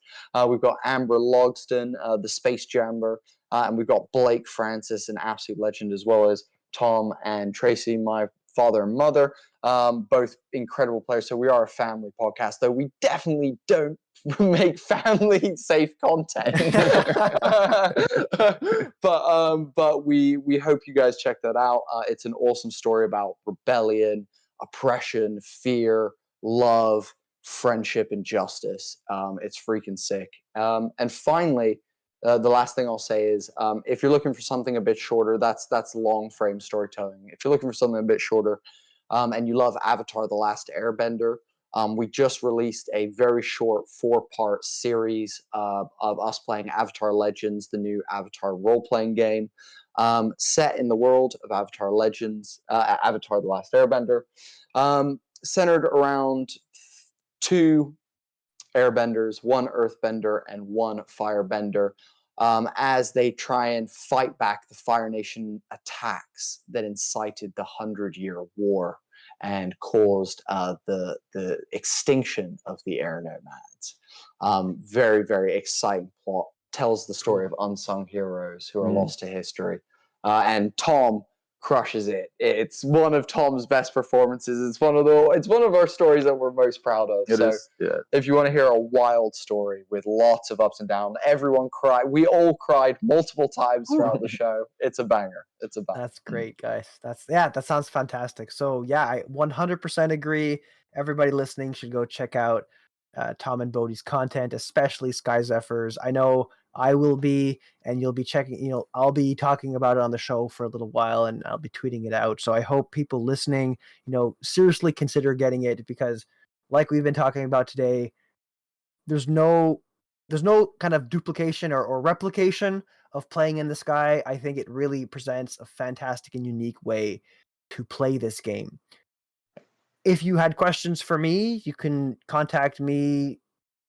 We've got Amber Logston, the Space Jammer, and we've got Blake Francis, an absolute legend, as well as Tom and Tracy, my father and mother, both incredible players. So we are a family podcast, though we definitely don't make family safe content. but we hope you guys check that out. It's an awesome story about rebellion, oppression, fear, love, friendship, and justice. It's freaking sick. And finally, the last thing I'll say is, if you're looking for something a bit shorter, that's long frame storytelling. If you're looking for something a bit shorter, and you love Avatar: The Last Airbender, We just released a very short 4-part series of us playing Avatar Legends, the new Avatar role-playing game, set in the world of Avatar Legends, Avatar: The Last Airbender, centered around 2 airbenders, 1 earthbender, and 1 firebender, as they try and fight back the Fire Nation attacks that incited the 100-Year War and caused the extinction of the air nomads. Very, very exciting plot. Tells the story of unsung heroes who are lost to history. And Tom crushes it. It's one of Tom's best performances. It's one of our stories that we're most proud of. It is, yeah. If you want to hear a wild story with lots of ups and downs, everyone cried. We all cried multiple times throughout the show. It's a banger. It's a banger. That's great, guys. That sounds fantastic. So yeah, I 100% agree. Everybody listening should go check out Tom and Bodhi's content, especially Sky Zephyr's. I know I will be, and you'll be checking, I'll be talking about it on the show for a little while, and I'll be tweeting it out. So I hope people listening, seriously consider getting it, because like we've been talking about today, there's no kind of duplication or replication of playing in the sky. I think it really presents a fantastic and unique way to play this game. If you had questions for me, you can contact me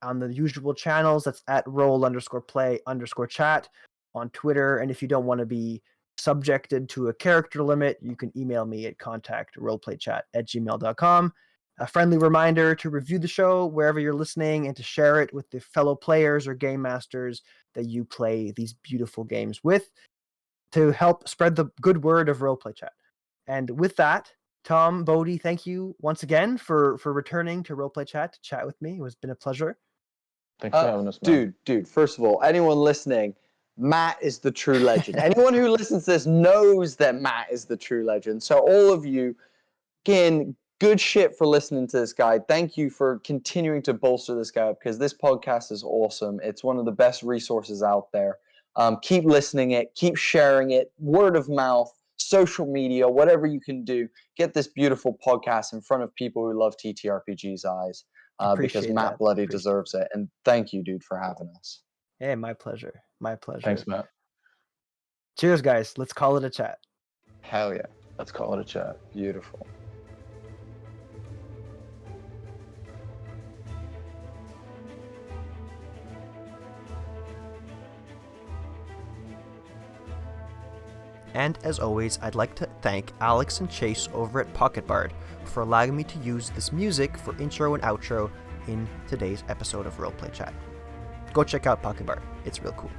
on the usual channels. That's at roll_play_chat on Twitter. And if you don't want to be subjected to a character limit, you can email me at contact@roleplaychat@gmail.com. A friendly reminder to review the show wherever you're listening and to share it with the fellow players or game masters that you play these beautiful games with, to help spread the good word of Roleplay Chat. And with that, Tom, Bodhi, thank you once again for returning to Roleplay Chat to chat with me. It's been a pleasure. Thanks for having us, man. Dude, first of all, anyone listening, Matt is the true legend. Anyone who listens to this knows that Matt is the true legend. So all of you, again, good shit for listening to this guy. Thank you for continuing to bolster this guy up, because this podcast is awesome. It's one of the best resources out there. Keep listening it, keep sharing it, word of mouth, social media, whatever you can do. Get this beautiful podcast in front of people who love TTRPG's eyes, because Matt bloody deserves it. And thank you, dude, for having us. Hey, my pleasure. My pleasure. Thanks, Matt. Cheers, guys. Let's call it a chat. Hell yeah. Let's call it a chat. Beautiful. And as always, I'd like to thank Alex and Chase over at Pocket Bard for allowing me to use this music for intro and outro in today's episode of Roleplay Chat. Go check out Pocket Bard. It's real cool.